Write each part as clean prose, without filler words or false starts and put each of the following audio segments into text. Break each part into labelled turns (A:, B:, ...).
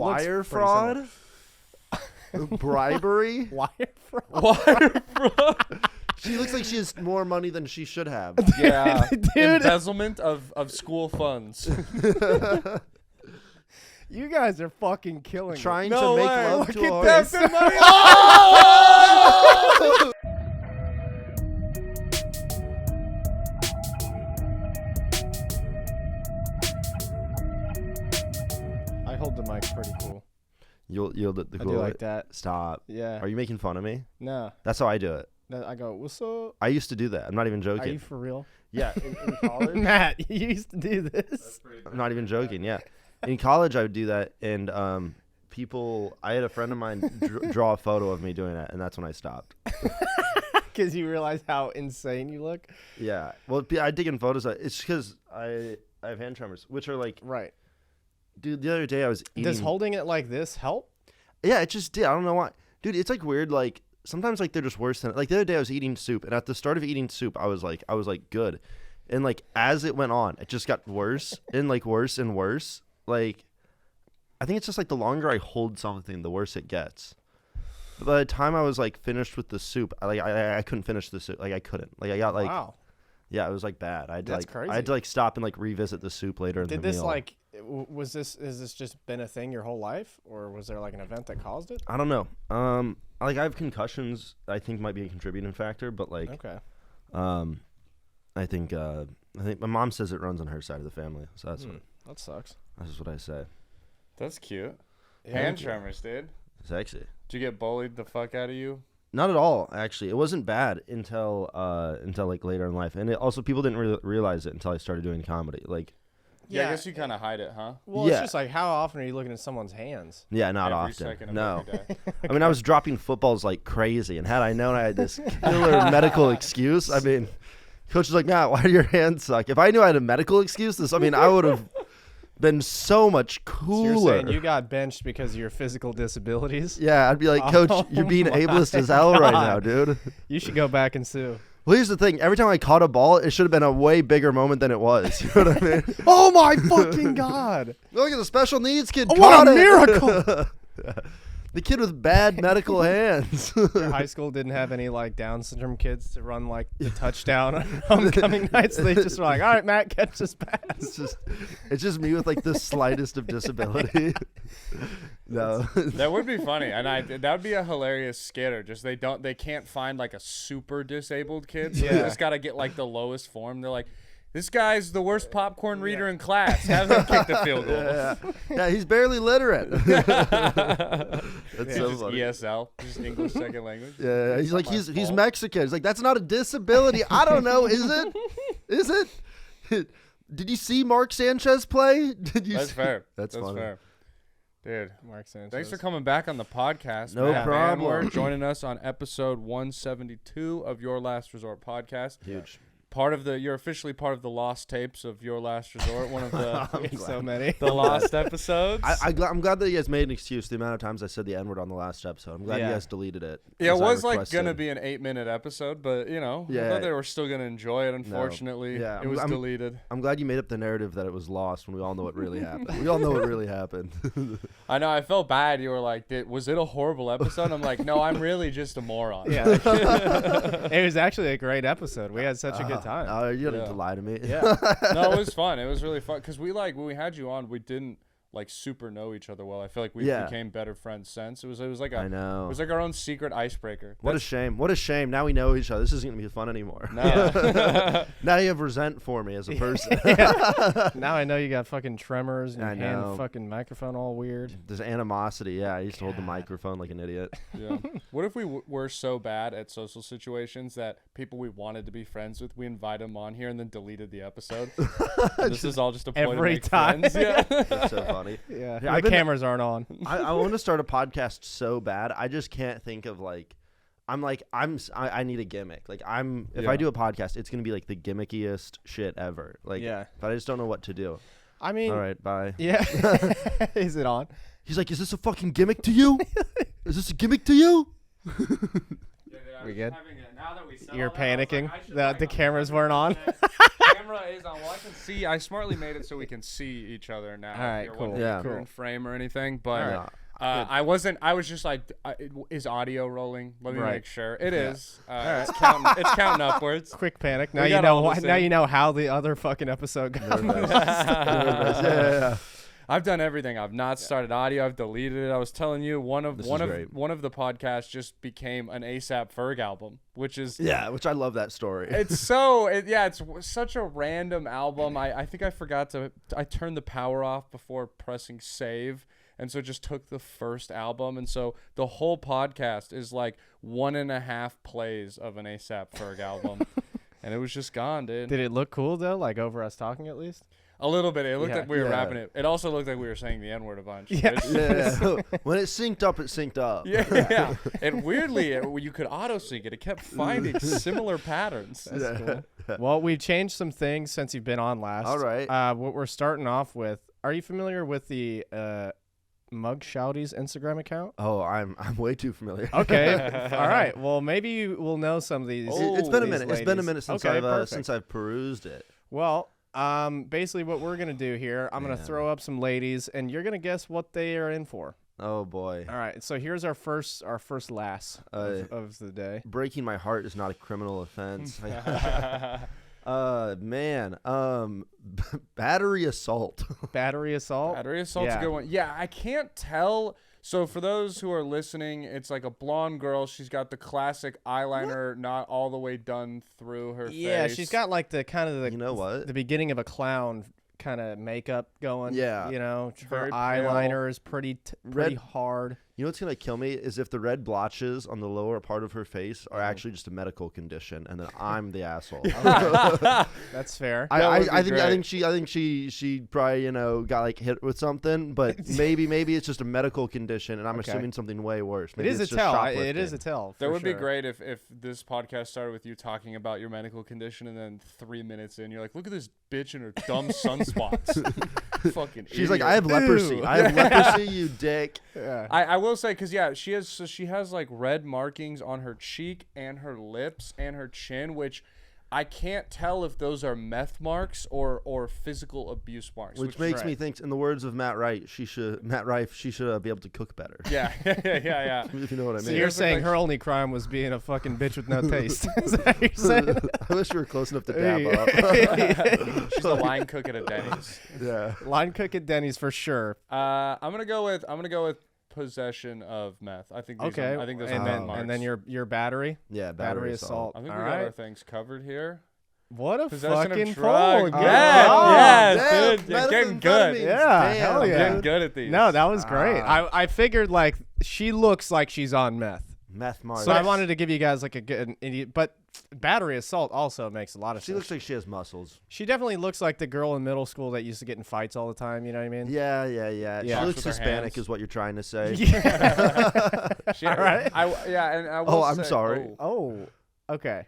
A: Wire fraud? Bribery?
B: Wire fraud?
C: Wire fraud.
A: She looks like she has more money than she should have.
C: Yeah.
B: Dude.
C: Embezzlement of school funds.
B: You guys are fucking killing me.
A: Trying
C: No
A: to make
C: way.
A: love
B: Look
A: to a
B: at
A: horse.
B: this. I hold the mic pretty cool.
A: You'll the
B: I
A: cool
B: do like that.
A: Stop.
B: Yeah.
A: Are you making fun of me?
B: No.
A: That's how I do it.
B: No, I go, what's up?
A: I used to do that. I'm not even
B: Are
A: joking.
B: you for real?
A: Yeah, in college.
B: Matt, you used to do this.
A: I'm not even joking. Yeah, in college I would do that, and I had a friend of mine draw a photo of me doing that, and that's when I stopped.
B: Because you realize how insane you look?
A: Yeah. Well, I dig in photos. It's because I have hand tremors, which are like,
B: Right.
A: dude. The other day I was eating.
B: Does holding it like this help?
A: Yeah, it just did. I don't know why, dude. It's like weird. Like sometimes like they're just worse than. Like the other day I was eating soup, and at the start of eating soup, I was like good, and like as it went on, it just got worse and like worse and worse. Like, I think it's just like the longer I hold something, the worse it gets. But by the time I was like finished with the soup, I couldn't finish the soup. Like I couldn't. Like I got like.
B: Wow.
A: Yeah, it was like bad.
B: That's crazy.
A: I had to like stop and like revisit the soup later in the
B: Did
A: meal.
B: this like, has this just been a thing your whole life? Or was there like an event that caused it?
A: I don't know. Like I have concussions. I think might be a contributing factor, but like,
B: Okay.
A: I think my mom says it runs on her side of the family, so
B: That sucks.
A: that's just what I say.
C: That's cute.
B: Yeah.
C: Hand tremors, dude.
A: Sexy.
C: Did you get bullied the fuck out of you?
A: Not at all, actually. It wasn't bad until like later in life, and also people didn't realize it until I started doing comedy. Like,
C: Yeah, I guess you kind of hide it, huh?
B: Well,
A: Yeah.
B: it's just like, how often are you looking at someone's hands?
A: yeah, not
C: Every
A: often.
C: second of
A: No,
C: every day.
A: I mean I was dropping footballs like crazy, and had I known I had this killer medical excuse, I mean, coach was like, "Nah, why do your hands suck?" If I knew I had a medical excuse, I would have been so much
B: So
A: cooler.
B: you're saying you got benched because of your physical disabilities?
A: Yeah, I'd be like, Coach,
B: Oh
A: you're being
B: my
A: ableist as hell right
B: God.
A: now, dude.
B: You should go back and sue.
A: Well, here's the thing. Every time I caught a ball, it should have been a way bigger moment than it was. You know what I mean?
B: Oh my fucking God.
A: Look at the special needs kid.
B: Oh,
A: caught
B: what a
A: it.
B: miracle.
A: The kid with bad medical hands.
B: Your high school didn't have any like Down syndrome kids to run like the touchdown on homecoming nights. They just were like, all right, Matt, catch this pass.
A: It's just me with like the slightest of disability. No.
C: That would be funny, and that would be a hilarious skitter. Just they can't find like a super disabled kid, so they
B: Yeah.
C: just gotta get like the lowest form. They're like, this guy's the worst popcorn reader in class. Have him kick the field goal.
A: Yeah, he's barely literate. That's so
C: Just
A: funny.
C: ESL, just English second language.
A: Yeah, he's like
C: my
A: he's
C: fault.
A: Mexican. He's like, that's not a disability. I don't know. Is it? Is it? Did you see Mark Sanchez play? Did you?
C: That's fair.
A: That's funny.
C: fair. Dude,
B: Mark Sanchez.
C: thanks for coming back on the podcast.
A: No
C: Matt
A: problem.
C: Banwart, joining us on episode 172 of Your Last Resort podcast.
A: Huge.
C: You're officially part of the lost tapes of Your Last Resort, one of the
B: so many.
C: the lost episodes.
A: I'm glad that you guys made an excuse. The amount of times I said the N-word on the last episode. I'm glad you
B: Yeah.
A: guys deleted it.
C: Yeah, it
A: as I
C: was like
A: requested.
C: gonna be an 8-minute episode, but I
A: Yeah.
C: thought they were still gonna enjoy it. Unfortunately,
A: Yeah,
C: it was
A: I'm-
C: deleted.
A: I'm glad you made up the narrative that it was lost when we all know what really happened. We all know what really happened.
C: I know. I felt bad. You were like, "Was it a horrible episode?" I'm like, "No, I'm really just a moron."
B: Yeah. It was actually a great episode. We had such a good time.
A: You don't need
C: Yeah.
A: to lie to me.
B: Yeah.
C: No, it was fun. It was really fun because when we had you on, we didn't like super know each other well. I feel like we
A: Yeah.
C: became better friends since. It was like
A: I know.
C: it was like our own secret icebreaker.
A: What a shame. What a shame. Now we know each other. This isn't going to be fun anymore.
C: No.
A: Now you have resent for me as a person.
B: Now I know you got fucking tremors and
A: I
B: your hand
A: know.
B: fucking microphone all weird.
A: There's animosity. Yeah, I used to hold the microphone like an idiot.
C: Yeah. What if we were so bad at social situations that people we wanted to be friends with, we invite them on here and then deleted the episode? This is all just a ploy to
B: Every
C: make
B: time.
C: friends. Yeah.
A: That's so funny.
B: Yeah.
A: Yeah, I've
B: The
A: been-
B: cameras aren't on.
A: I want to start a podcast so bad. I just can't think of like. I need a gimmick. Like if I
C: Yeah.
A: do a podcast, it's gonna be like the gimmickiest shit ever. Like,
B: Yeah.
A: But I just don't know what to do.
B: I mean,
A: All right, bye.
B: yeah. Is it on?
A: He's like, is this a fucking gimmick to you? Is this a gimmick to you?
B: We good? You're panicking that the cameras weren't on.
C: camera is on. Well, I can see. I smartly made it so we can see each other now.
B: All right,
C: if you're
B: cool.
C: wondering
A: Yeah.
C: if you're in frame or anything, but.
A: Yeah.
C: I wasn't. I was just like, is audio rolling? Let me
B: Right.
C: make sure. It is. It's counting. It's counting upwards.
B: Quick panic. Now
C: We
B: you
C: got
B: know.
C: all this
B: Now
C: in.
B: you know how the other fucking episode got.
A: Yeah.
C: I've done everything. I've not started audio. I've deleted it. I was telling you, one of
A: This
C: one
A: is
C: of
A: great.
C: one of the podcasts just became an ASAP Ferg album, which is
A: Yeah, which I love that story.
C: it's such a random album. I think I forgot to I turned the power off before pressing save, and so it just took the first album, and so the whole podcast is like 1.5 plays of an ASAP Ferg album, and it was just gone, dude.
B: Did it look cool though? Like over us talking at least.
C: A little bit. It looked
B: Yeah.
C: like we were
A: Yeah.
C: rapping it. It also looked like we were saying the N-word a bunch.
B: Yeah.
C: which-
A: Yeah. When it synced up, it synced up.
C: Yeah. And weirdly, you could auto sync it. It kept finding similar patterns.
B: That's cool. Well, we've changed some things since you've been on last.
A: All right.
B: What we're starting off with. Are you familiar with the Mug Shouties Instagram account?
A: Oh, I'm way too familiar.
B: Okay. All right. Well, maybe you will know some of these.
A: It's been a
B: these
A: minute. It's been a
B: ladies.
A: minute since
B: Okay,
A: I've
B: perfect.
A: since I've perused it.
B: Well, basically what we're gonna do here, I'm gonna
A: Man.
B: throw up some ladies, and you're gonna guess what they are in for.
A: Oh boy.
B: All right. So here's our first lass of the day.
A: Breaking my heart is not a criminal offense. Man. Battery assault.
B: Battery assault.
C: Battery assault's
B: Yeah.
C: a good one. Yeah, I can't tell. So for those who are listening, it's like a blonde girl. She's got the classic eyeliner not all the way done through her
B: Yeah,
C: face.
B: she's got like the kind of the
A: You know what?
B: the beginning of a clown kind of makeup going.
A: Yeah.
B: You know, her
C: Very pale.
B: eyeliner is pretty
A: Red-
B: hard.
A: You know what's gonna kill me is if the red blotches on the lower part of her face are actually just a medical condition, and then I'm the asshole.
B: That's fair.
C: That would be
A: I think
C: great.
A: she probably got like hit with something, but maybe it's just a medical condition, and I'm
B: Okay.
A: assuming something way worse.
B: It
A: Maybe
B: is a
A: it's just
B: tell. It
A: shoplifting.
B: is a tell.
C: That
B: for
C: would be
B: sure.
C: great if this podcast started with you talking about your medical condition, and then 3 minutes in, you're like, look at this bitch and her dumb sunspots. Fucking
A: She's like,
C: idiot.
A: I have leprosy.
B: Ew.
A: I have leprosy, you dick.
B: Yeah.
C: I will say, because yeah, she has like red markings on her cheek and her lips and her chin, which I can't tell if those are meth marks or physical abuse marks.
A: Which makes me think, in the words of Matt Rife, she should be able to cook better.
C: yeah.
A: If you know what I
B: So
A: mean.
B: you're
C: Here's the
B: saying
C: thing.
B: her only crime was being a fucking bitch with no taste? Is that what you're saying?
A: I wish you were close enough to dab up.
C: She's a line cook at a Denny's.
A: Yeah.
B: Line cook at Denny's for sure.
C: I'm gonna go with possession of meth. I think those
B: Okay.
C: I think those
B: and
C: are
B: then
C: meth marks.
B: and then your battery.
A: Yeah,
B: Battery assault.
C: I think
B: All
C: we got our
B: right.
C: things covered here.
B: What a
C: Possession
B: fucking
C: of drug.
B: poll. Good
C: Yeah,
B: job.
C: yeah,
A: Damn,
C: dude, you're getting good.
A: methamphetamines.
B: Yeah,
A: Damn,
B: hell yeah.
C: Getting good at these.
B: No, that was great.
A: Ah.
B: I figured like she looks like she's on meth.
A: Meth marks.
B: So I wanted to give you guys like a good an idiot, but battery assault also makes a lot of
A: She
B: sense.
A: looks like she has muscles.
B: She definitely looks like the girl in middle school that used to get in fights all the time. You know what I mean?
A: Yeah.
B: Yeah.
A: She
C: Talks
A: looks
C: with her
A: Hispanic,
C: hands.
A: is what you're trying to say.
C: She,
B: All right.
C: and I will
A: Oh, I'm
C: say-
A: sorry.
B: Oh, okay.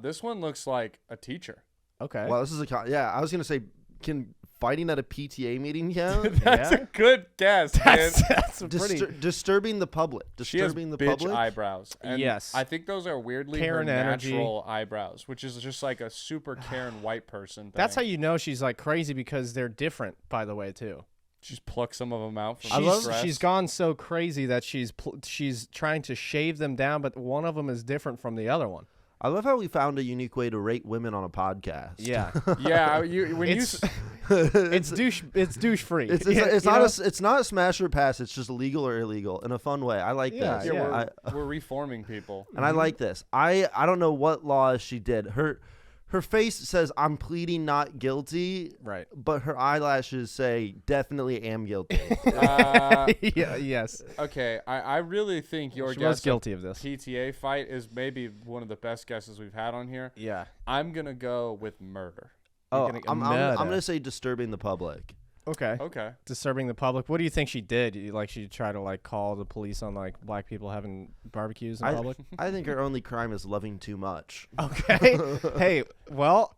C: This one looks like a teacher.
B: Okay.
A: Well, this is I was gonna say, can fighting at a PTA meeting count?
C: That's
B: Yeah.
C: a good guess, dude.
B: That's a pretty.
A: Disturbing the public.
C: She has
A: Disturbing the
C: bitch
A: public.
C: eyebrows. And
B: Yes.
C: I think those are weirdly
B: Karen
C: her
B: energy.
C: natural eyebrows, which is just like a super Karen white person thing.
B: That's how you know she's like crazy because they're different, by the way, too.
C: She's plucked some of them out from
B: I
C: the
B: love
C: stress.
B: she's gone so crazy that she's trying to shave them down, but one of them is different from the other one.
A: I love how we found a unique way to rate women on a podcast.
B: Yeah.
C: Yeah,
B: It's it's douche free.
A: It's not a smash or pass. It's just legal or illegal in a fun way. I like
B: Yeah,
A: this.
B: yeah.
C: we're reforming people.
A: And I like this. I don't know what laws she did. Her face says I'm pleading not guilty,
B: Right.
A: but her eyelashes say definitely am guilty.
B: Yeah. Yes.
C: Okay, I really think your
B: She was
C: guess
B: guilty of this.
C: PTA fight is maybe one of the best guesses we've had on here.
B: Yeah.
C: I'm gonna go with murder.
A: Oh,
B: gonna-
A: I'm
B: murder.
A: gonna say disturbing the public.
B: Okay.
C: Okay.
B: Disturbing the public. What do you think she did? Like she tried to like call the police on like black people having barbecues in public?
A: I think her only crime is loving too much.
B: Okay. Hey, well,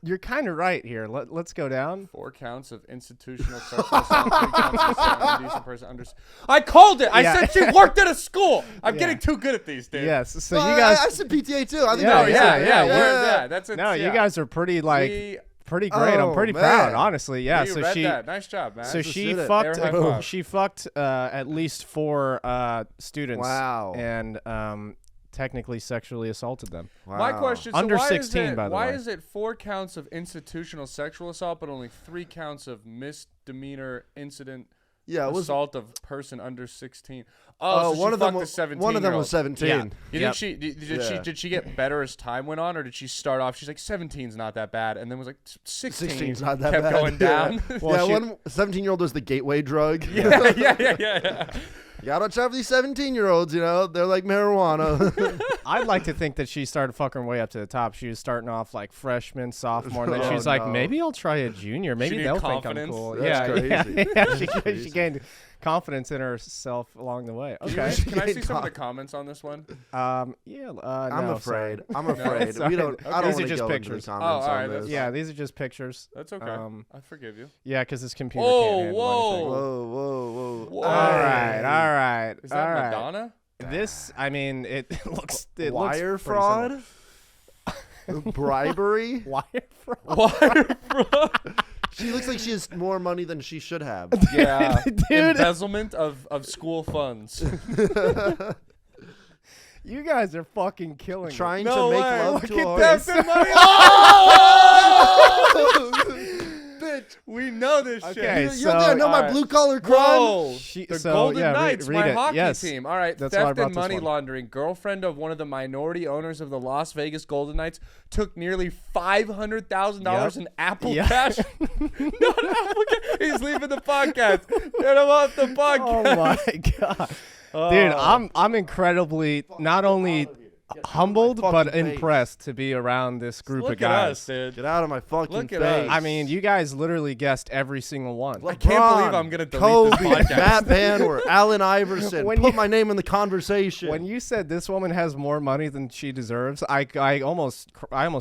B: You're kind of right here. Let's go down.
C: 4 counts of institutional sexual assault, 3 counts of assault, indecent person under. I called it. I said she worked at a school. I'm getting too good at these, dude.
B: Yes. So
A: Well,
B: you guys.
A: I said PTA too. I think
C: Yeah. That's it.
B: No, you
C: yeah.
B: guys are pretty pretty great.
A: Oh,
B: I'm pretty
A: man.
B: proud, honestly. Yeah.
C: You
B: So
C: read
B: she.
C: that. Nice job, man.
B: So
A: Just
B: she
A: did it.
B: fucked.
C: Air high five.
B: She fucked at least 4 students.
A: Wow.
B: And technically sexually assaulted them.
A: Wow.
C: My question: so
B: Under
C: why
B: 16,
C: is it,
B: by the
C: why
B: way.
C: is it 4 counts of institutional sexual assault, but only 3 counts of misdemeanor incident
A: Yeah, it was.
C: assault of person under 16?
A: Oh,
C: So
A: one
C: she
A: of them
C: fucked
A: was
C: a 17.
A: one of them was 17.
B: Yeah.
C: You
B: Yep.
C: think
A: Yeah.
C: did she get better as time went on, or did she start off? She's like 17's not that bad, and then was like 16.
A: 16's not that
C: kept
A: bad.
C: going down.
B: Well,
A: Yeah, 17-year-old was the gateway drug.
C: yeah.
A: You gotta watch out for these 17-year-olds, they're like marijuana.
B: I'd like to think that she started fucking her way up to the top. She was starting off like freshman, sophomore, and then
A: Oh,
B: she's like,
A: no.
B: maybe I'll try a junior. Maybe
C: needed
B: they'll think I'm
C: confidence.
B: cool.
A: That's crazy.
B: Yeah. She gained confidence in herself along the way. Okay.
C: Can I see some of the comments on this one?
B: I'm
A: I'm afraid. I'm afraid.
B: Sorry.
A: We don't. I don't
B: These are
A: want to
B: just
A: go
B: pictures.
A: into the comments
C: Oh,
A: on
C: alright,
A: this.
C: that's
B: Yeah, these are just pictures.
C: That's okay. I forgive you.
B: Yeah, because this computer
C: Oh,
B: can't handle
C: whoa.
B: anything.
A: Whoa.
C: Whoa.
B: All right.
C: Is that
B: all right.
C: Madonna?
B: This, I mean, it looks. It
A: Wire
B: looks pretty similar.
A: fraud. Bribery.
B: Wire fraud.
C: Wire fraud.
A: She looks like she has more money than she should have.
C: Yeah.
B: Dude.
C: Embezzlement of school funds.
B: You guys are fucking killing
A: Trying
C: No
A: to make
C: way.
A: love
B: Look
A: to a
B: at
A: horse.
B: this.
C: Bitch, we know this shit.
B: Okay,
A: You
B: so,
A: don't think I know my
C: alright.
A: blue collar crime?
C: Whoa.
B: She-
C: The Golden
B: yeah,
C: Knights,
B: read
C: my
B: it.
C: hockey
B: Yes.
C: team. All right,
B: That's why I
C: theft
B: brought
C: and
B: this
C: money
B: one.
C: laundering. Girlfriend of one of the minority owners of the Las Vegas Golden Knights took nearly $500,000
B: Yep.
C: in Apple
B: Yep.
C: Cash. Not Apple Cash. He's leaving the podcast. Get him off the
B: Oh
C: podcast.
B: my god, dude! I'm incredibly not only humbled but
A: fucking face.
B: impressed to be around this group
C: Look
B: of guys.
C: at us, dude.
A: Get out of my fucking
C: Look at
A: face.
C: us.
B: I mean, you guys literally guessed every single one.
C: I can't believe I'm gonna delete this
A: Kobe,
C: podcast.
A: Matt Banwart, Allen Iverson.
B: When
A: Put
B: you-
A: my name in the conversation.
B: When you said this woman has more money than she deserves, I almost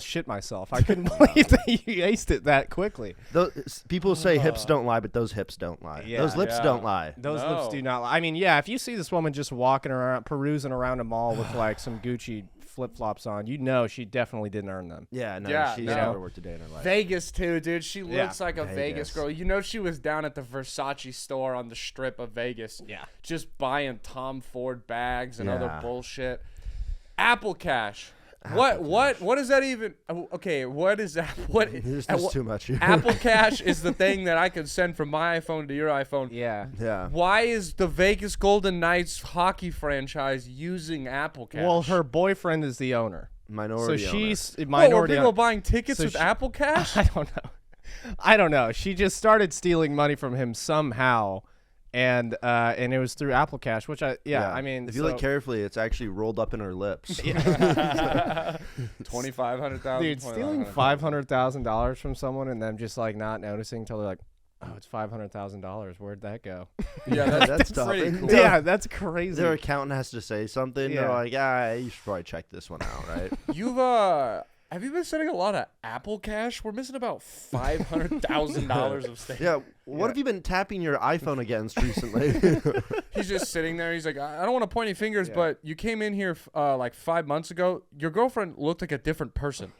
B: shit myself. I couldn't believe that you aced it that quickly.
A: People say hips don't lie, but those hips don't lie.
B: Yeah.
A: Those lips
C: Yeah.
A: don't lie.
B: Those
C: No.
B: lips do not lie. I mean, yeah, if you see this woman just walking around, perusing around a mall with like some Gucci flip-flops on, you know she definitely didn't earn them.
A: Yeah, no,
C: Yeah,
A: she's
C: no.
A: never worked a day in her life.
C: Vegas too, dude. She
B: Yeah.
C: looks like a Vegas
A: Vegas.
C: girl. You know, she was down at the Versace store on the strip of Vegas.
B: Yeah.
C: Just buying Tom Ford bags and other
A: Yeah.
C: bullshit. Apple Cash. What is that even? Okay, what is that? What?
A: There's
C: and
A: just too much here.
C: Apple Cash is the thing that I can send from my iPhone to your iPhone.
B: Yeah.
A: Yeah.
C: Why is the Vegas Golden Knights hockey franchise using Apple Cash?
B: Well, her boyfriend is the owner.
A: Minority
B: So
A: owner.
B: she's
C: Were
B: minority.
C: people buying tickets
B: So
C: with
B: she-
C: Apple Cash?
B: I don't know. She just started stealing money from him somehow, and it was through Apple Cash, which I mean,
A: if you look carefully, it's actually rolled up in her lips.
C: $2,500,000.
B: dude, stealing $500,000 from someone and then just like not noticing until they're like, oh, it's $500,000. Where'd that go?
C: Yeah,
A: That's tough.
C: pretty
A: And
C: cool.
B: Yeah, that's crazy.
A: Their accountant has to say something.
B: Yeah.
A: They're like, you should probably check this one out, right?
C: You've have you been sending a lot of Apple Cash? We're missing about $500,000 of statements.
A: Yeah. What have you been tapping your iPhone against recently?
C: He's just sitting there. He's like, I don't want to point any fingers,
B: Yeah.
C: but you came in here like 5 months ago. Your girlfriend looked like a different person.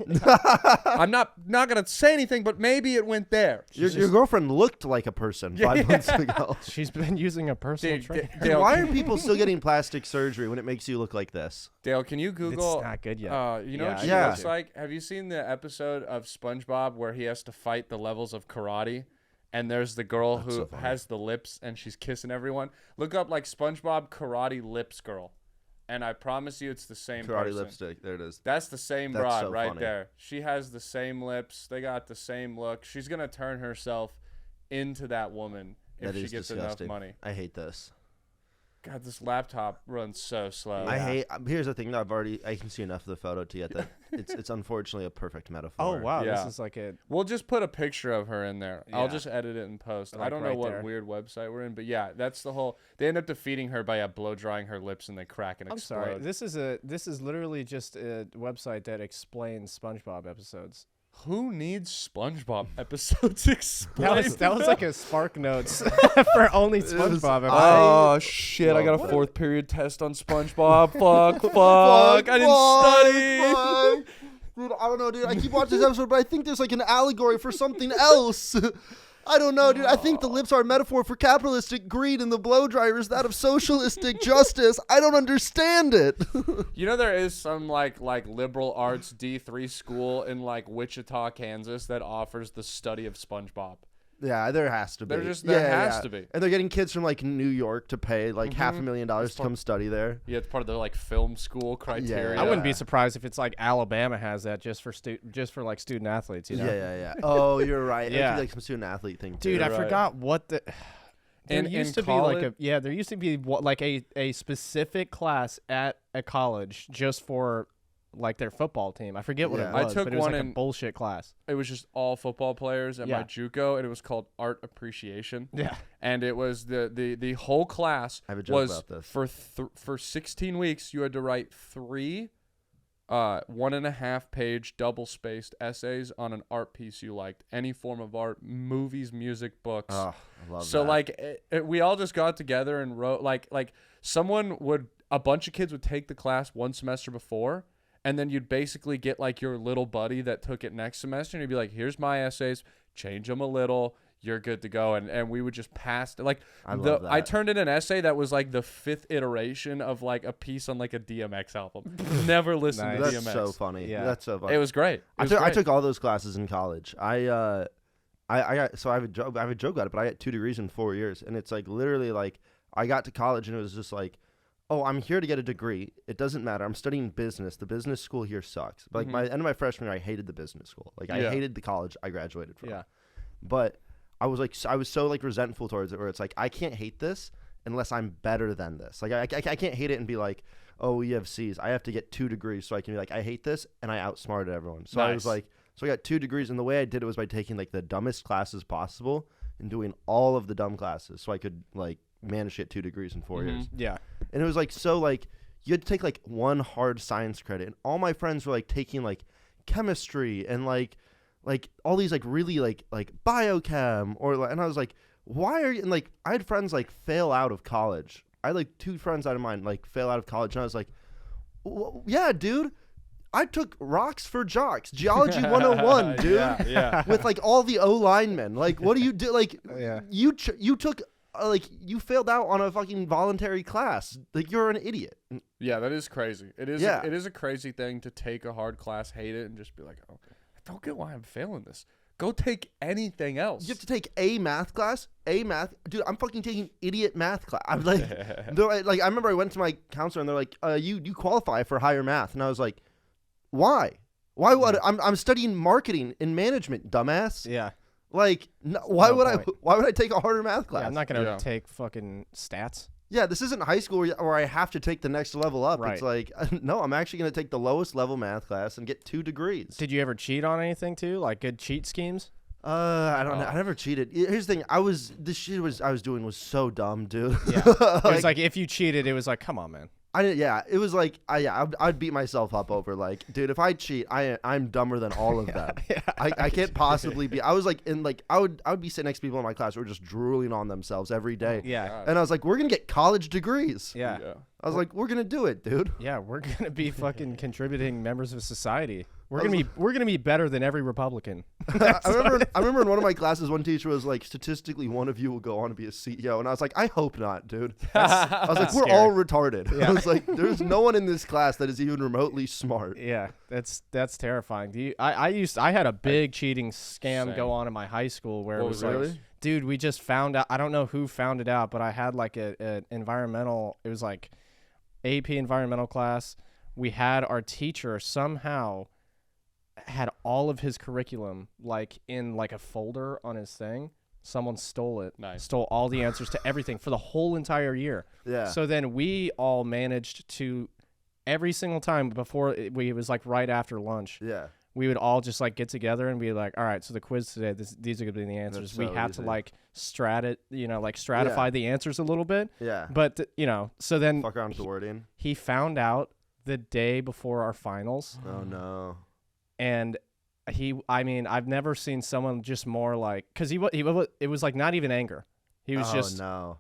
C: I'm not gonna say anything, but maybe it went there.
A: your girlfriend looked like a person 5 months ago.
B: She's been using a personal
C: Dude,
B: trainer.
C: Dale,
A: Why are people still getting plastic surgery when it makes you look like this?
C: Dale, can you Google?
B: It's not good yet.
C: You know
B: Yeah,
C: what she
A: yeah.
C: looks like? Have you seen the episode of SpongeBob where he has to fight the levels of karate? And there's the girl
A: That's
C: who
A: so funny.
C: has the lips and she's kissing everyone. Look up like SpongeBob karate lips girl, and I promise you it's the same
A: Karate
C: person.
A: lipstick. There it is.
C: That's the same
A: That's
C: broad
A: so
C: right
A: funny.
C: there. She has the same lips. They got the same look. She's gonna turn herself into that woman if
A: That
C: she
A: is
C: gets
A: disgusting.
C: enough money.
A: I hate this.
C: God, this laptop runs so slow.
A: I hate. Here's the thing. I can see enough of the photo to get that it's unfortunately a perfect metaphor.
B: Oh wow,
C: Yeah.
B: this is like a
C: We'll just put a picture of her in there. I'll
B: Yeah.
C: just edit it and post. I
B: Like
C: don't know
B: right
C: what
B: there.
C: weird website we're in, but yeah, that's the whole. They end up defeating her by blow drying her lips and they crack and
B: I'm
C: explode.
B: sorry. This is literally just a website that explains SpongeBob episodes.
C: Who needs SpongeBob episodes explained?
B: That was like a Spark Notes for only SpongeBob.
C: Oh shit! I got a fourth period test on SpongeBob. Fuck! I didn't study.
A: Dude, I don't know, dude. I keep watching this episode, but I think there's like an allegory for something else. I don't know, dude. I think the lips are a metaphor for capitalistic greed and the blow dryer is that of socialistic justice. I don't understand it.
C: You know, there is some like liberal arts D3 school in like Wichita, Kansas that offers the study of SpongeBob.
A: Yeah, there has to be.
C: There has to be.
A: And they're getting kids from like New York to pay like $500,000 to come study there.
C: Yeah, it's part of their like film school criteria.
A: Yeah.
B: I wouldn't be surprised if it's like Alabama has that just for like student athletes. You know?
A: Yeah. Oh, you're right.
B: Yeah.
A: It could be like some student athlete thing too.
B: Dude, I forgot what the. There
C: In
B: used to
C: college?
B: be like there used to be like a specific class at a college just for like their football team. I forget what it
A: Yeah.
B: was.
C: I took
B: but it was
C: one
B: like
C: in-
B: a bullshit class.
C: It was just all football players at my
B: Yeah.
C: JUCO, and it was called Art Appreciation.
B: Yeah.
C: And it was the whole class
A: I have a joke
C: was
A: about this.
C: for 16 weeks you had to write 3 1.5 page double spaced essays on an art piece you liked, any form of art, movies, music, books.
A: Oh, I love
C: So
A: that.
C: like we all just got together and wrote like a bunch of kids would take the class one semester before, and then you'd basically get like your little buddy that took it next semester, and you'd be like, here's my essays, change them a little, you're good to go. And we would just pass like
A: I love
C: I
A: that.
C: turned in an essay that was like the 5th iteration of like a piece on like a DMX album. Never listened to
B: Nice.
C: DMX.
A: That's so funny.
B: Yeah.
A: That's so funny.
C: It was great.
A: I took all those classes in college. I got so I have a joke about it, but I got 2 degrees in 4 years, and it's like literally like I got to college and it was just like, oh, I'm here to get a degree. It doesn't matter. I'm studying business. The business school here sucks. But like by the end of my freshman year, I hated the business school. Like I hated the college I graduated from.
B: Yeah.
A: But I was so like resentful towards it, where it's like I can't hate this unless I'm better than this. Like I can't hate it and be like, oh, we have C's. I have to get 2 degrees so I can be like, I hate this, and I outsmarted everyone. So I was
C: Nice.
A: like, so I got 2 degrees, and the way I did it was by taking like the dumbest classes possible and doing all of the dumb classes, so I could like manage to get 2 degrees in 4 years.
B: Yeah.
A: And it was like so like you had to take like one hard science credit, and all my friends were like taking like chemistry and like all these like really like biochem or like, and I was like, why are you, and like I had friends like fail out of college. I had like 2 friends out of mine like fail out of college, and I was like, yeah, dude, I took rocks for jocks, geology 101, dude.
C: Yeah.
A: With like all the O linemen. Like, what do you do? Like,
B: Yeah.
A: you took like you failed out on a fucking voluntary class. Like, you're an idiot.
C: Yeah, that is crazy. It is.
A: Yeah.
C: It is a crazy thing to take a hard class, hate it, and just be like, oh, I don't get why I'm failing this. Go take anything else.
A: You have to take a math class. Dude, I'm fucking taking idiot math class. I'm like, like I remember I went to my counselor and they're like, you qualify for higher math, and I was like, why? Why would I'm studying marketing and management, dumbass?
B: Yeah.
A: Like, no, why
B: No
A: would
B: point.
A: why would I take a harder math class?
B: Yeah, I'm not gonna
C: Yeah.
B: take fucking stats.
A: Yeah, this isn't high school where I have to take the next level up.
B: Right.
A: It's like, no, I'm actually going to take the lowest level math class and get 2 degrees.
B: Did you ever cheat on anything too? Like good cheat schemes?
A: I don't know. I never cheated. Here's the thing. I was doing was so dumb, dude.
B: Yeah. It was like if you cheated, it was like, come on, man.
A: It was like, I'd beat myself up over like, dude, if I cheat, I'm dumber than all of them.
B: Yeah,
A: I can't possibly be. I was like, I would be sitting next to people in my class who were just drooling on themselves every day.
B: Yeah.
A: And I was like, we're going to get college degrees.
B: Yeah.
A: I was like, we're going to do it, dude.
B: Yeah, we're gonna be fucking contributing members of society. We're gonna be better than every Republican.
A: I remember in one of my classes, one teacher was like, statistically, one of you will go on to be a CEO. And I was like, I hope not, dude. I was like, we're all retarded.
B: Yeah.
A: I was like, there's no one in this class that is even remotely smart.
B: Yeah, that's terrifying. I had a big cheating scam
C: Same.
B: go on in my high school where
C: What
B: it was
C: was
B: like,
C: yours?
B: dude, we just found out. I don't know who found it out, but I had like a environmental. It was like AP environmental class. We had our teacher somehow had all of his curriculum like in like a folder on his thing. Someone stole it.
C: Nice.
B: Stole all the answers to everything for the whole entire year.
A: Yeah.
B: So then we all managed to every single time before it was like right after lunch.
A: Yeah.
B: We would all just like get together and be like, all right, so the quiz today, these are going to be the answers.
A: That's
B: We
A: so
B: have to
A: easy.
B: like stratify the answers a little bit.
A: Yeah.
B: But, so then
A: Fuck around with the wording.
B: he found out the day before our finals
A: Oh, no.
B: and I mean, I've never seen someone just more like, because it was like not even anger. He was just
A: no.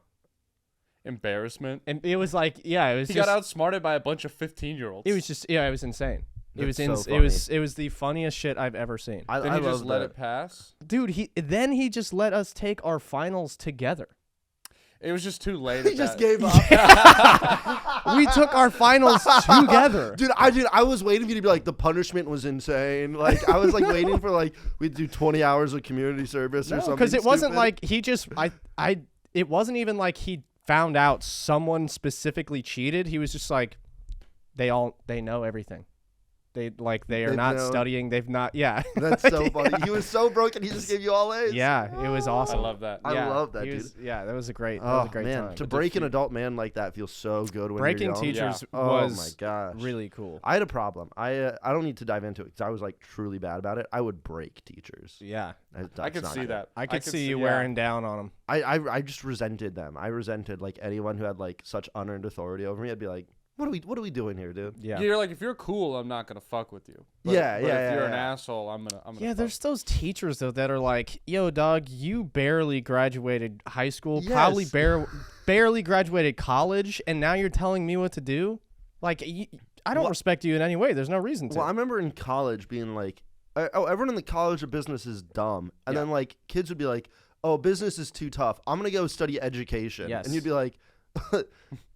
C: Embarrassment.
B: and it was like, yeah, it was
C: He
B: just,
C: got outsmarted by a bunch of 15-year-olds.
B: it was just, yeah, it was insane. It was
A: That's so
B: it was the funniest shit I've ever seen.
A: I
C: Then he just
A: love
C: let
A: that.
C: it pass.
B: Dude, he just let us take our finals together.
C: It was just too late.
A: He
C: at
A: just
C: that.
A: gave up.
B: We took our finals together.
A: Dude, I was waiting for you to be like, the punishment was insane. Like, I was like waiting for like we'd do 20 hours of community service or something.
B: Because it wasn't
A: stupid.
B: like he just it wasn't even like he found out someone specifically cheated. He was just like, they know everything. They are
A: They've
B: not
A: known.
B: studying. They've not. Yeah.
A: That's so funny. He was so broken. He just gave you all A's.
B: Yeah, it was
C: I
B: awesome.
C: love that.
A: I
B: Yeah,
A: love that,
B: he
A: dude.
B: was- yeah, that was a great. That
A: Oh
B: was a great
A: man,
B: time.
A: to break an adult man like that feels so good when
B: Breaking
A: you're young.
B: teachers
A: Oh
B: was
A: my gosh,
B: really cool.
A: I had a problem. I don't need to dive into it because I was like truly bad about it. I would break teachers.
B: Yeah,
C: I
A: That's
C: could
A: not
C: see
A: good.
C: that.
B: I could see you
C: yeah.
B: wearing down on him.
A: I just resented them. I resented like anyone who had like such unearned authority over me. I'd be like, what are we doing here, dude?
B: Yeah.
C: You're like, if you're cool, I'm not gonna fuck with you. But,
A: Yeah,
C: but
A: yeah,
C: If you're
A: yeah,
C: an
A: yeah.
C: asshole, I'm gonna.
B: Yeah,
C: fuck.
B: there's those teachers though that are like, "Yo, dog, you barely graduated high school, probably
A: Yes.
B: barely graduated college, and now you're telling me what to do." Like, I don't
A: Well-
B: respect you in any way. There's no reason to.
A: Well, I remember in college being like, oh, everyone in the College of Business is dumb, and
B: Yeah.
A: then like kids would be like, oh, business is too tough. I'm gonna go study education.
B: Yes.
A: And you'd be like,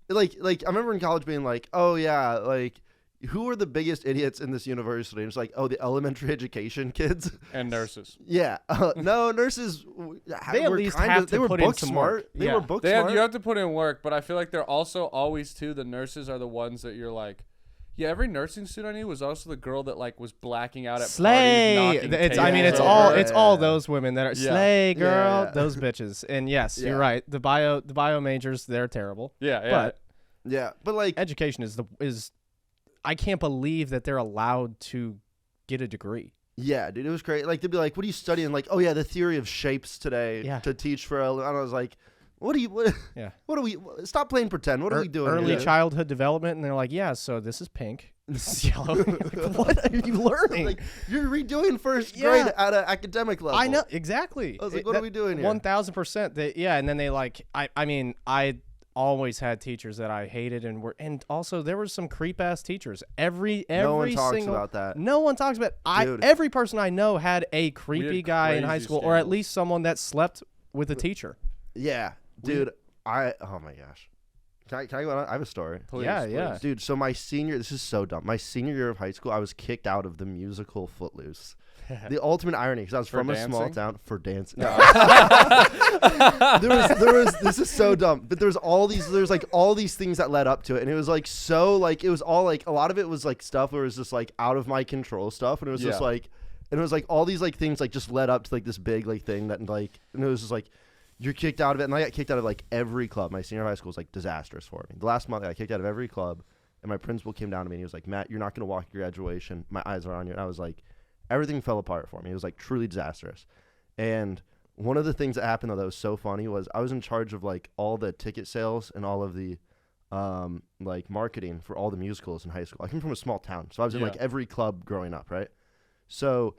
A: like I remember in college being like, oh yeah, like. Who are the biggest idiots in this university? And it's like, oh, the elementary education kids.
C: and nurses.
A: Yeah, no, nurses.
B: They at
A: were
B: least
A: kinda-
B: have to
A: they were
B: put in
A: book
B: some
A: smart.
B: work.
A: They
B: Yeah.
A: were book
C: They have,
A: smart.
C: you have to put in work, but I feel like they're also always too. The nurses are the ones that you're like, yeah. Every nursing student I knew was also the girl that like was blacking out at
B: Slay.
C: parties. knocking
B: It's. I mean,
C: tables
B: it's all.
C: over.
B: It's all those women that are
C: Yeah.
B: slay, girl.
A: Yeah.
B: Those bitches. And yes,
A: Yeah.
B: you're right. The bio majors, they're terrible.
C: Yeah, yeah.
B: But
A: Yeah, but like,
B: education is. I can't believe that they're allowed to get a degree.
A: yeah, dude, it was great. Like they'd be like, "What are you studying?" Like, "Oh yeah, the theory of shapes today
B: Yeah.
A: to teach for." And I was like, "What are you? What,
B: Yeah.
A: what are we? Stop playing pretend. What are we doing?"
B: Early
A: here?
B: childhood development, and they're like, yeah, so this is pink, this is yellow. Like, what are you learning?
A: Like you're redoing first
B: Yeah.
A: grade at an academic level.
B: I know exactly.
A: I was like, what are we doing here?
B: 1000%. Yeah, and then they like. I mean, I always had teachers that I hated, and also there were some creep ass teachers. Every
A: No one talks
B: single,
A: about that.
B: No one talks about.
A: Dude.
B: Every person I know had a creepy
C: Weird,
B: guy in high
C: crazy
B: school, or at
C: scandals.
B: least someone that slept with a teacher.
A: Yeah, dude. Oh my gosh. Can I go on? I have a story.
C: Please,
B: Yeah,
C: please.
B: yeah.
A: Dude, so my senior, this is so dumb. My senior year of high school, I was kicked out of the musical Footloose. The ultimate irony, because I was
C: For
A: from a small
C: dancing?
A: town for dancing. there was. This is so dumb, but there's like all these things that led up to it, and it was like so like it was all like a lot of it was like stuff where it was just like out of my control stuff, and it was just
C: Yeah.
A: like, and it was like all these like things like just led up to like this big like thing that like, and it was just like. You're kicked out of it, and I got kicked out of like every club. My senior high school was like disastrous for me. The last month, I got kicked out of every club, and my principal came down to me and he was like, "Matt, you're not going to walk your graduation. My eyes are on you." And I was like, everything fell apart for me. It was like truly disastrous. And one of the things that happened though that was so funny was I was in charge of like all the ticket sales and all of the like marketing for all the musicals in high school. I came from a small town, so I was in like
C: Yeah.
A: every club growing up, right? So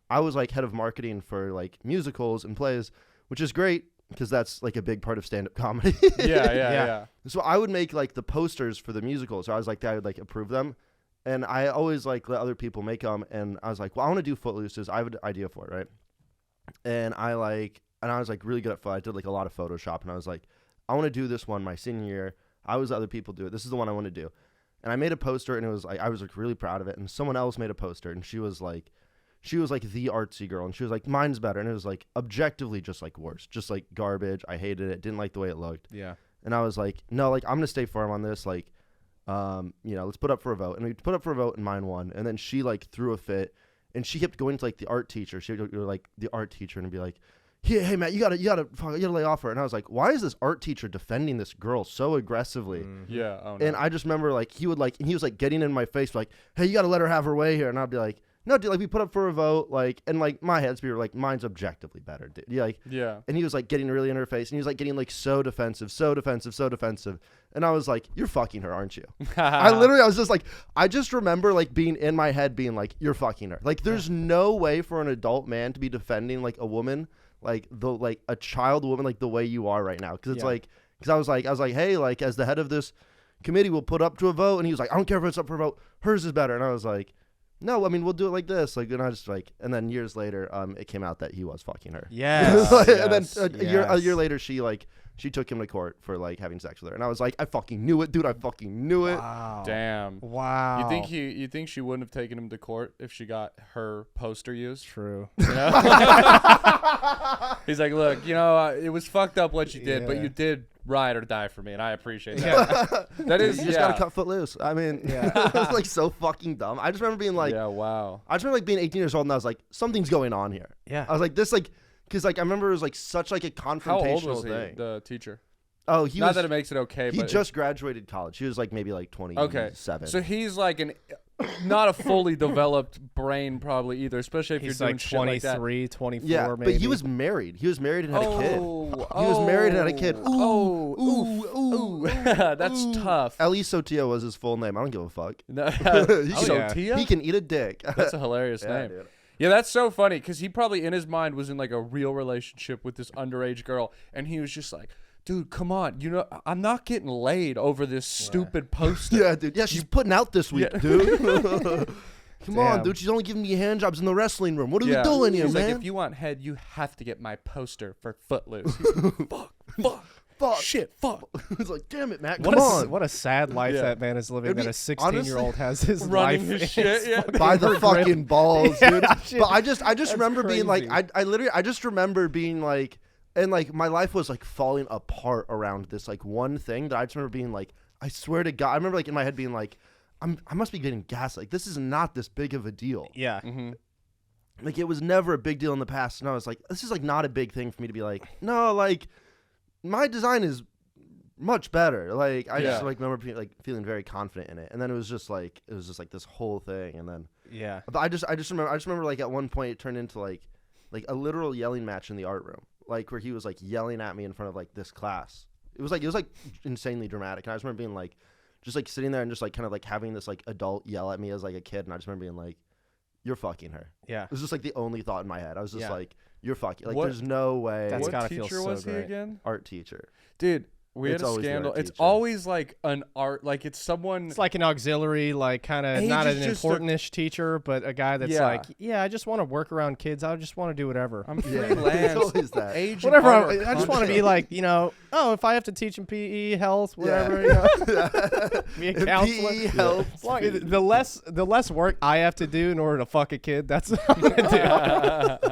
A: I was like head of marketing for like musicals and plays, which is great. Because that's like a big part of stand-up comedy.
C: Yeah,
B: Yeah.
C: yeah.
A: So I would make like the posters for the musical. So I was like, I would like approve them, and I always like let other people make them. And I was like, well, I want to do Footlooses. I have an idea for it, right? And I was like really good at photo. I did like a lot of Photoshop, and I was like, I want to do this one my senior year. I was other people do it. This is the one I want to do. And I made a poster, and it was like I was like really proud of it. And someone else made a poster, and she was like the artsy girl, and she was like, mine's better. And it was like objectively just like worse, just like garbage. I hated it. Didn't like the way it looked.
B: Yeah.
A: And I was like, no, like I'm gonna stay firm on this. Like, let's put up for a vote. And we put up for a vote, and mine won. And then she like threw a fit, and she kept going to like the art teacher. She would go to like the art teacher and be like, hey Matt, you gotta lay off her. And I was like, why is this art teacher defending this girl so aggressively?
C: Yeah. Oh, no.
A: And I just remember like he was like getting in my face like, hey, you gotta let her have her way here. And I'd be like, no, dude, like we put up for a vote, like, and like my heads be like, mine's objectively better, dude. Yeah, like,
C: Yeah.
A: and he was like getting really in her face, and he was like getting like so defensive, and I was like, you're fucking her, aren't you? I was just like, I just remember like being in my head being like, you're fucking her. Like, there's no way for an adult man to be defending like a woman, like a child woman, like the way you are right now, because it's like, because I was like, hey, like as the head of this committee, we'll put up to a vote, and he was like, I don't care if it's up for a vote, hers is better, and I was like, no, I mean, we'll do it like this. Like, and I just like, and then years later, it came out that he was fucking her.
B: Yes.
A: And then a year later, she took him to court for like having sex with her. And I was like, I fucking knew it, dude. I fucking knew it.
B: Wow.
C: Damn.
B: Wow.
C: You think she wouldn't have taken him to court if she got her poster used?
B: True.
C: You know? He's like, look, it was fucked up what you did, but you did ride or die for me, and I appreciate that. That is,
A: you just gotta cut footloose. I mean, it was like so fucking dumb. I just remember being like,
C: yeah, wow.
A: I just remember like being 18 years old, and I was like, something's going on here.
B: Yeah.
A: I was like, this like, because like I remember it was like such like a confrontational
C: How old was he,
A: thing.
C: the teacher?
A: Oh,
C: Not that it makes it okay,
A: he
C: but
A: just graduated college. He was like maybe like 27.
C: okay. So he's like not a fully developed brain probably either, especially if
B: He's
C: you're doing
B: like
C: shit like that.
B: 23, 24
A: yeah,
B: maybe.
A: but he was married. He was married and had a kid. He
C: Oh,
A: was married and had a kid.
C: Ooh. That's tough.
A: Eli Sotia was his full name. I don't give a fuck.
C: No.
B: yeah.
A: He can eat a dick.
C: That's a hilarious
A: Yeah,
C: name.
A: dude.
C: Yeah, that's so funny because he probably in his mind was in like a real relationship with this underage girl, and he was just like, dude, come on. I'm not getting laid over this stupid poster.
A: Yeah, dude. Yeah, she's putting out this week, dude. Come on,
B: Damn.
A: dude. She's only giving me hand jobs in the wrestling room. What are we doing here,
C: He's
A: man?
C: like, if you want head, you have to get my poster for Footloose. Fuck, shit, fuck.
A: It's like, damn it, Matt.
B: What
A: Come on.
B: what a sad life that man is living.
A: It'd
B: That
A: be-
B: a 16-year-old has his
C: running
B: life
C: his shit, yeah.
A: By the fucking balls, dude.
B: shit.
A: But I just remember being like,
B: crazy.
A: I just remember being like, and like my life was like falling apart around this like one thing that I just remember being like, I swear to God, I remember like in my head being like, I must be getting gas. Like this is not this big of a deal.
B: Yeah.
C: Mm-hmm.
A: Like it was never a big deal in the past, and I was like, this is like not a big thing for me to be like, no, like my design is much better. Like I just like remember feeling very confident in it, and then it was just like this whole thing, and then
B: Yeah.
A: but I just remember like at one point it turned into like a literal yelling match in the art room, like where he was like yelling at me in front of like this class. It was like insanely dramatic, and I just remember being like just like sitting there and just like kind of like having this like adult yell at me as like a kid, and I just remember being like, you're fucking her.
B: Yeah.
A: It was just like the only thought in my head. I was just
B: Yeah.
A: like, you're fucking, like
C: What-
A: there's no way.
B: That's
C: What
B: gotta feel
C: teacher
B: so
C: was he
B: great.
C: again?
A: Art teacher.
C: Dude, we
A: It's
C: had a
A: always the art
C: scandal. It's
A: teacher.
C: always like an art, like it's someone.
B: It's like an auxiliary, like kind of
C: Age
B: not
C: is
B: an
C: just a-
B: important-ish teacher, but a guy that's
C: Yeah.
B: like, yeah, I just want to work around kids. I just want to do whatever.
C: I'm
A: Yeah,
C: freelance.
A: it's always that.
C: Age and
B: Whatever.
C: art are
B: I just want to be like, if I have to teach him PE, health, whatever, be a counselor.
A: PE health.
B: As long as- the less work I have to do in order to fuck a kid, that's what I'm gonna do.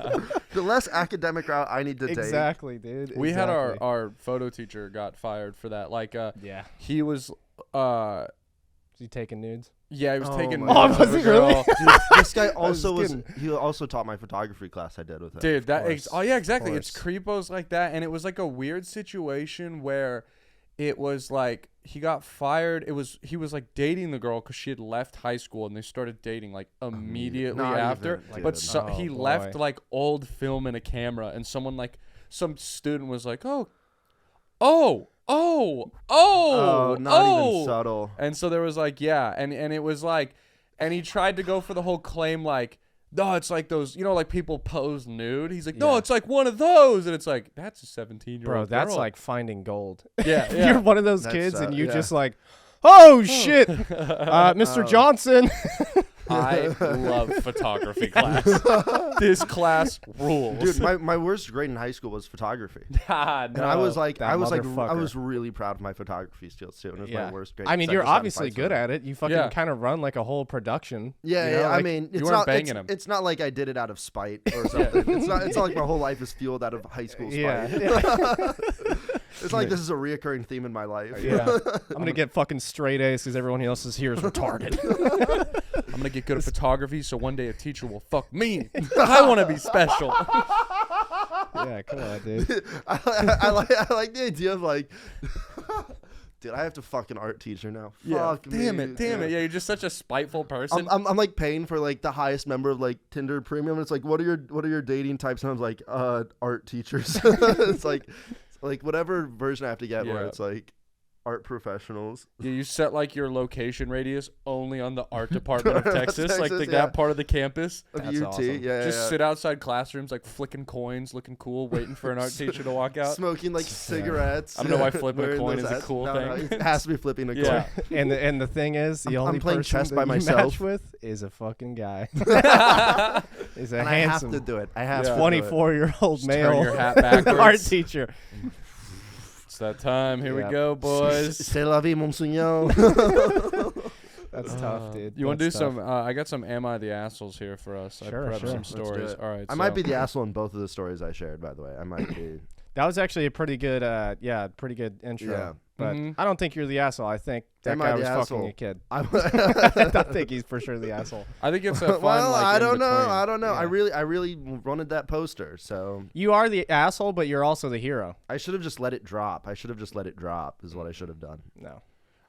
A: The less academic route I need to take.
B: Exactly, dude.
C: We had
B: exactly.
C: our photo teacher got fired for that. Like,
B: Yeah.
C: he was,
B: Is he taking nudes?
C: yeah, he was
A: Oh
C: taking.
A: my
C: notes
A: God.
C: of a
B: Was he really?
C: girl.
A: Dude, this guy also
B: was
A: he also taught my photography class I did with him.
C: Dude, that
B: course.
C: oh yeah, exactly. It's
B: course.
C: creepos like that, and it was like a weird situation where it was like he got fired. He was like dating the girl because she had left high school, and they started dating like immediately
A: Not
C: after.
A: even,
C: But
A: dude.
B: Oh,
C: he
B: boy.
C: left like old film and a camera, and some student was like, oh,
A: Not even subtle.
C: and so there was like, yeah, and it was like, and he tried to go for the whole claim like, no, it's like those, like people pose nude. He's like, no,
B: Yeah.
C: it's like one of those, and it's like that's a 17-year-old
B: Bro, that's
C: girl.
B: like finding gold.
C: yeah,
B: If
C: yeah.
B: you're one of those
A: That's,
B: kids and you
A: yeah.
B: just like, oh shit, Mr. Johnson.
C: I love photography class. This class rules.
A: Dude, my worst grade in high school was photography.
C: no.
A: And I was like,
B: that
A: I
B: motherfucker.
A: was really proud of my photography skills too. And it was my worst grade.
B: I mean,
A: 'cause
B: you're
A: just hadn't
B: obviously
A: fights
B: good
A: with
B: at it. You fucking
C: Yeah.
B: kind of run like a whole production.
A: Yeah,
B: you know,
A: yeah. I
B: like,
A: mean, it's
C: weren't
A: not
C: banging him.
A: It's not like I did it out of spite or something. It's not like my whole life is fueled out of high school spite.
B: Yeah.
A: It's not like this is a reoccurring theme in my life.
B: Yeah. I'm gonna get fucking straight A's because everyone else is here is retarded.
C: I'm gonna get good at photography, so one day a teacher will fuck me. I want to be special.
B: Yeah, come on, dude.
A: I like the idea of like, Dude, I have to fucking art teacher now.
C: Yeah.
A: Fuck
C: Damn
A: me.
C: it. Yeah, you're just such a spiteful person.
A: I'm like paying for like the highest member of like Tinder Premium. It's like, what are your dating types? And I was like, art teachers. It's like whatever version I have to get where
C: Yeah.
A: it's like art professionals.
C: Yeah, you set like your location radius only on the art department of Texas, like
A: Texas,
C: that part of the campus.
A: Of
B: That's
A: UT.
B: awesome.
A: Yeah,
C: Just
A: yeah.
C: sit outside classrooms, like flicking coins, looking cool, waiting for an art teacher to walk out.
A: Smoking like cigarettes.
C: I don't know why flipping a
A: wearing
C: coin
A: those
C: is a
A: hats.
C: cool
A: No,
C: thing.
A: it has to be flipping a
C: Yeah.
A: coin.
B: And the thing is, the
A: I'm
B: only
A: playing
B: person
A: chess
B: that
A: by
B: you
A: myself.
B: match with is a fucking guy. He's a
A: And I have
B: handsome
A: to do it. I have
C: Yeah.
A: to.
B: 24-year-old
C: Just
B: male
C: turn your hat backwards.
B: art teacher.
C: It's that time. Here
B: Yeah.
C: we go, boys.
A: C'est la vie, monseigneur.
B: That's tough, dude.
C: You want to do
B: That's
C: some?
B: tough.
C: I got some Am I the Assholes here for us.
B: Sure,
C: I prepped
B: sure.
C: some
B: Let's
A: do
C: stories.
A: it.
C: All right.
A: I might be the asshole in both of the stories I shared, by the way. I might be.
B: That was actually a pretty good, pretty good intro.
A: Yeah.
B: But
C: Mhm.
B: I don't think you're the asshole. I think that
A: Am I
B: guy
A: the
B: was
A: asshole?
B: fucking a kid.
A: I'm
B: I think he's for sure the asshole.
C: I think it's a fun.
A: well,
C: like,
A: I
C: in
A: don't know.
C: between.
A: I don't know.
B: Yeah.
A: I really wanted that poster, so
B: You are the asshole, but you're also the hero.
A: I should have just let it drop. Is what I should have done.
B: No.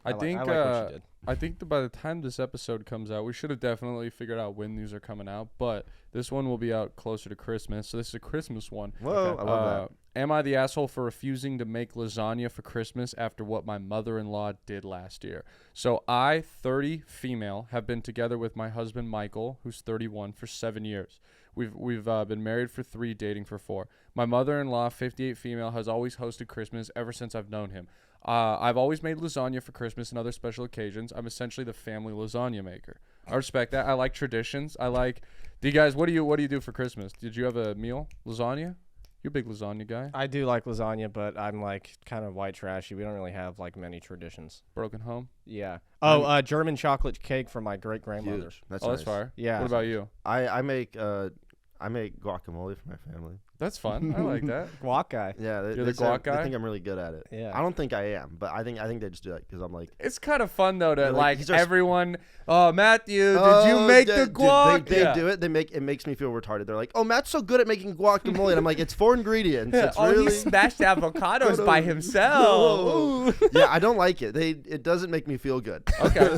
C: I think.
B: I like what you did.
C: I think that by the time this episode comes out, we should have definitely figured out when these are coming out. But this one will be out closer to Christmas, so this is a Christmas one.
A: Whoa, I love
C: Am I the asshole for refusing to make lasagna for Christmas after what my mother-in-law did last year? So I, 30 female, have been together with my husband Michael, who's 31, for 7 years. We've been married for 3, dating for 4. My mother-in-law, 58 female, has always hosted Christmas ever since I've known him. I've always made lasagna for Christmas and other special occasions. I'm essentially the family lasagna maker. I respect that. I like traditions. I like. Do you guys? What do you do for Christmas? Did you have a meal? Lasagna? You're a big lasagna guy.
B: I do like lasagna, but I'm like kind of white trashy. We don't really have like many traditions.
C: Broken home.
B: Yeah. Oh, German chocolate cake from my great grandmother.
A: Huge. That's
C: Oh, that's
A: nice.
C: fire.
B: Yeah.
C: What about you?
A: I make guacamole for my family.
C: That's fun. I like that.
B: Guac guy.
A: Yeah,
C: You're the guac
A: They
C: guy?
A: think I'm really good at it.
B: Yeah.
A: I don't think I am, but I think they just do that because I'm like.
C: It's kind of fun though to
A: They're like,
C: like
A: these are
C: everyone. Oh, Matthew, did you make the guac?
A: They do it. It makes me feel retarded. They're like, "Oh, Matt's so good at making guacamole," and I'm like, "It's 4 ingredients. It's really."
C: he smashed avocados by himself.
A: Yeah, I don't like it. It doesn't make me feel good.
C: Okay.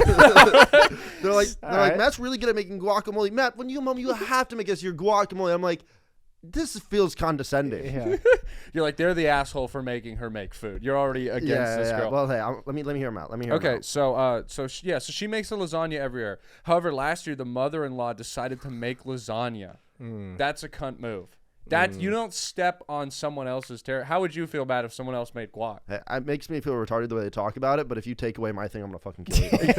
A: They're like,
B: right.
A: Matt's really good at making guacamole. Matt, when you come home, you have to make us your guacamole. I'm like, this feels condescending.
B: Yeah.
C: You're like, they're the asshole for making her make food. You're already against this girl.
A: Well, hey, let me hear him out.
C: Okay, so she makes a lasagna every year. However, last year the mother-in-law decided to make lasagna. That's a cunt move. You don't step on someone else's territory. How would you feel bad if someone else made guac?
A: It makes me feel retarded the way they talk about it, but if you take away my thing, I'm gonna fucking kill you.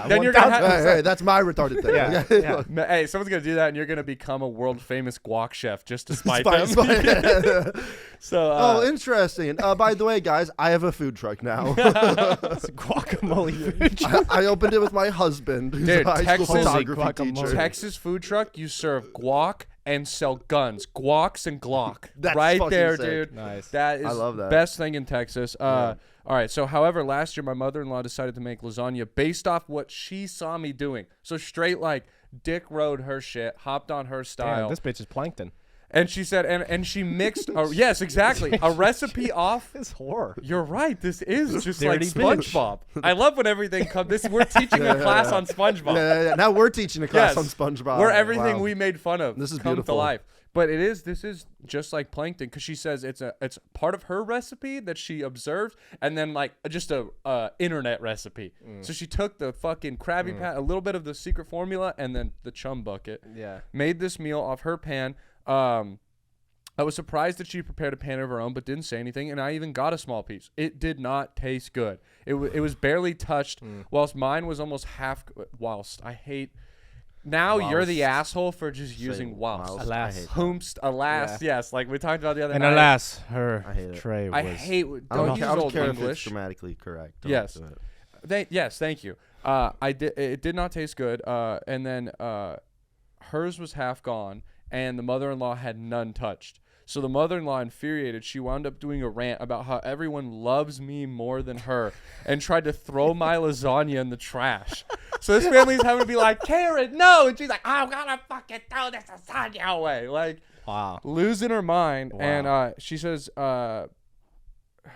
C: Then you're gonna have,
A: Hey, that's my retarded thing.
B: Yeah.
C: hey, someone's gonna do that, and you're gonna become a world famous guac chef just to spite
A: Spice-
C: them. So,
A: Oh, interesting. By the way, guys, I have a food truck now.
B: It's a guacamole food.
A: I opened it with my husband, who's
C: Dude,
A: a high
C: Texas-
A: school photography
B: Guacamole.
A: teacher.
C: Texas food truck, you serve guac and sell guns, guacs and Glock.
A: That's
C: right
A: fucking
C: there,
A: sick.
C: dude.
B: Nice.
C: That is
A: I love that.
C: best thing in Texas. All right. So, however, last year my mother-in-law decided to make lasagna based off what she saw me doing. So straight like Dick rode her shit, hopped on her style.
B: Damn, this bitch is plankton.
C: And she said, and she mixed, yes, exactly, a recipe off.
B: It's horror.
C: You're right. This is just like
B: Dirty bitch.
C: SpongeBob. I love when everything comes. We're teaching a class on SpongeBob.
A: Yeah. Now we're teaching a class
C: Yes.
A: on SpongeBob.
C: Where everything
A: Wow.
C: we made fun of
A: This is
C: come
A: beautiful.
C: to life. But this is just like plankton, because she says it's part of her recipe that she observed, and then like just a internet recipe. So she took the fucking Krabby Patty, a little bit of the secret formula, and then the chum bucket.
B: Yeah.
C: Made this meal off her pan. I was surprised that she prepared a pan of her own, but didn't say anything, and I even got a small piece. It did not taste good. It was barely touched, whilst mine was almost half. Whilst I hate. Now you're the
A: Whilst.
C: asshole for just using whilst.
A: whilst.
B: Alas.
A: I hate that.
C: Whomst, alas, yes, like we talked about the other
B: And
C: night.
B: alas, her
A: I hate it.
B: tray was.
C: I hate.
A: I don't,
C: Don't use
A: I don't
C: old
A: care if it's
C: English.
A: grammatically correct. Don't
C: Yes.
A: do it.
C: Yes, thank you. It did not taste good. And then hers was half gone, and the mother-in-law had none touched. So the mother-in-law, infuriated, she wound up doing a rant about how everyone loves me more than her, and tried to throw my lasagna in the trash. So this family's having to be like, Karen, no, and she's like, I'm gonna fucking throw this lasagna away, like
B: Wow.
C: losing her mind.
B: Wow.
C: And she says,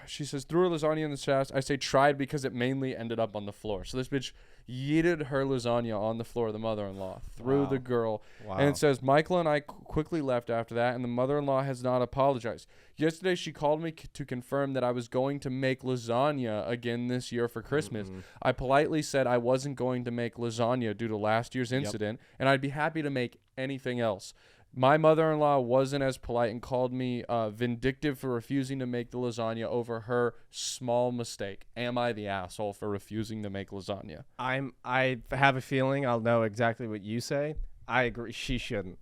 C: she says, threw her lasagna in the trash. I say tried because it mainly ended up on the floor. So this bitch yeeted her lasagna on the floor of the mother-in-law through the girl.
B: Wow.
C: And it says, Michael and I quickly left after that, and the mother-in-law has not apologized. Yesterday, she called me to confirm that I was going to make lasagna again this year for Christmas. I politely said I wasn't going to make lasagna due to last year's incident, and I'd be happy to make anything else. My mother-in-law wasn't as polite and called me vindictive for refusing to make the lasagna over her small mistake. Am I the asshole for refusing to make lasagna?
B: I have a feeling I'll know exactly what you say. I agree. She shouldn't.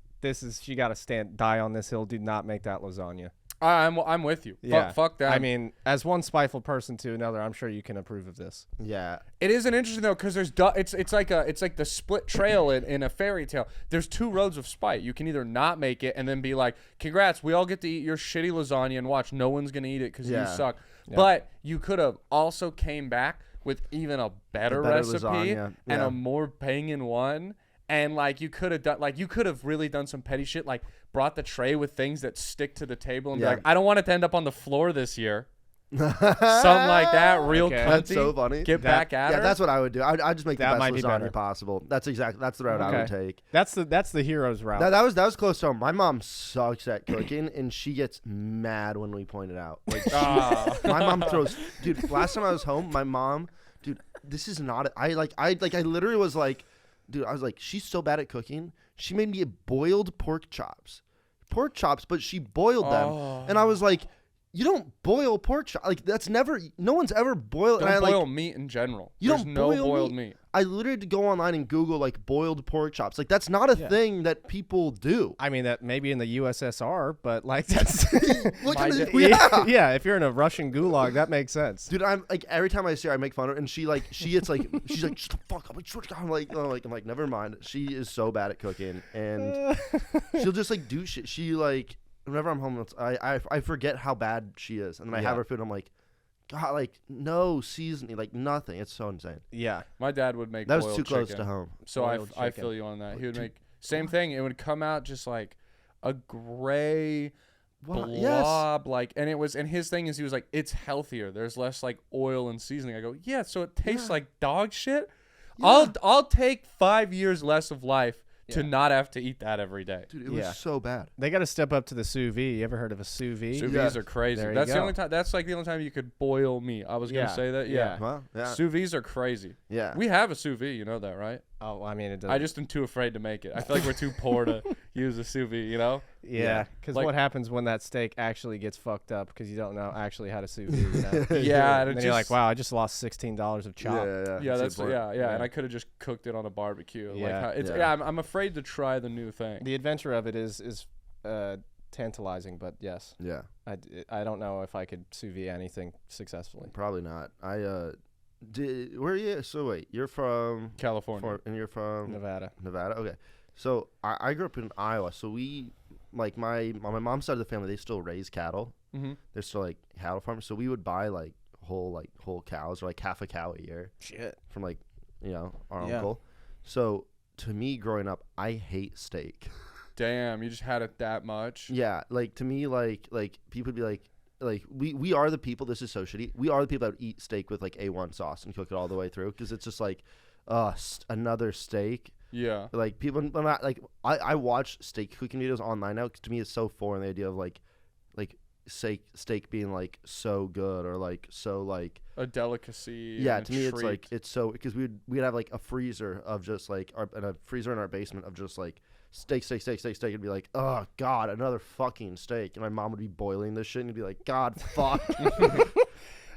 B: She got to die on this hill. Do not make that lasagna.
C: I'm with you.
B: Yeah.
C: Fuck that.
B: I mean, as one spiteful person to another, I'm sure you can approve of this.
A: Yeah.
C: It isn't interesting though, because it's like the split trail in a fairy tale. There's two roads of spite. You can either not make it and then be like, congrats, we all get to eat your shitty lasagna, and watch, no one's gonna eat it because you suck.
B: Yeah.
C: But you could have also came back with even a better recipe
A: lasagna.
C: and
A: Yeah.
C: a more banging one. And like you could have really done some petty shit, like brought the tray with things that stick to the table and be like, I don't want it to end up on the floor this year. Something like that, real
B: Okay.
C: cunty.
A: That's so funny.
C: Get back at her.
A: Yeah, that's what I would do. I'd just make the
B: That
A: best
B: might be better.
A: lasagna possible. That's the route I would take.
B: That's the hero's route.
A: That was close to home. My mom sucks at cooking, and she gets mad when we point it out. Like my mom throws. Dude, last time I was home, my mom, dude, this is not. I literally was like, dude, I was like, she's so bad at cooking. She made me boiled pork chops, but she boiled them, and I was like, you don't boil pork chops. Like that's never. No one's ever boiled.
C: Don't
A: and
C: boil meat in general. There's
A: don't
C: no
A: boil
C: boiled meat.
A: I literally had to go online and Google like boiled pork chops. Like that's not a thing that people do.
B: I mean, that maybe in the USSR, but like that's
A: Look
C: My
A: at
C: da-
A: this.
B: yeah. If you're in a Russian gulag, that makes sense.
A: Dude, I'm like every time I see her, I make fun of her, and she gets like she's like shut the fuck up. I'm like never mind. She is so bad at cooking, and she'll just like do shit. She like whenever I'm home, I forget how bad she is, and then I have her food. I'm like, God, like no seasoning, like nothing. It's so insane.
B: Yeah.
C: My dad would make
A: That was
C: boiled
A: too close
C: chicken.
A: to home.
C: So
B: Boiled
C: I
B: chicken.
C: feel you on that. He would make same thing. It would come out just like a gray blob, like, and his thing is he was like, it's healthier. There's less like oil and seasoning. I go, yeah, so it tastes like dog shit.
A: Yeah.
C: I'll take 5 years less of life to
B: Yeah.
C: not have to eat that every day.
A: Dude, it was so bad.
B: They got to step up to the sous vide. You ever heard of a sous vide?
C: Sous
A: Yeah.
C: vides are crazy.
B: There you
C: That's the
B: go.
C: only time. That's like the only time you could boil meat. I was gonna
B: Yeah.
C: say that.
B: Yeah.
A: Well, yeah,
C: Sous vides are crazy.
A: yeah.
C: We have a sous vide. You know that, right?
B: Oh, I mean, it does.
C: I just am too afraid to make it. I feel like we're too poor to use a sous vide. You know?
B: Yeah, because
C: Like-
B: what happens when that steak actually gets fucked up because you don't know actually how to sous vide? You know?
C: Yeah, and
B: And
C: it
B: then you're like,
C: just-
B: wow, I just lost $16 of chop.
C: Yeah, that's
A: important.
C: yeah, and I could have just cooked it on a barbecue. Like,
B: Yeah.
C: it's,
A: Yeah.
C: I'm afraid to try the new thing.
B: The adventure of it is tantalizing, but yes,
A: Yeah,
B: I don't know if I could sous vide anything successfully.
A: probably not. Where are you? So wait, you're from
C: California.
A: and you're from
B: Nevada.
A: Nevada. Okay, so I grew up in Iowa. So we like my mom's side of the family, they still raise cattle.
C: Mm-hmm.
A: They're still like cattle farmers. So we would buy like whole cows or like half a cow a year
B: Shit.
A: from like our
B: Yeah.
A: uncle. So to me, growing up, I hate steak.
C: Damn, you just had it that much.
A: Yeah, like to me, like people would be like we are the people. This is so shitty. We are the people that would eat steak with like A1 sauce and cook it all the way through because it's just like, another steak.
C: Yeah.
A: Like people, I'm not like I watch steak cooking videos online now. 'Cause to me, it's so foreign the idea of like steak being like so good or like so like
C: A delicacy.
A: yeah.
C: and
A: To
C: a
A: me, it's like
C: treat.
A: it's so because we'd have like a freezer of just like a freezer in our basement of just like steak. It'd be like, oh god, another fucking steak, and my mom would be boiling this shit and you'd be like, God, fuck.
B: Yeah,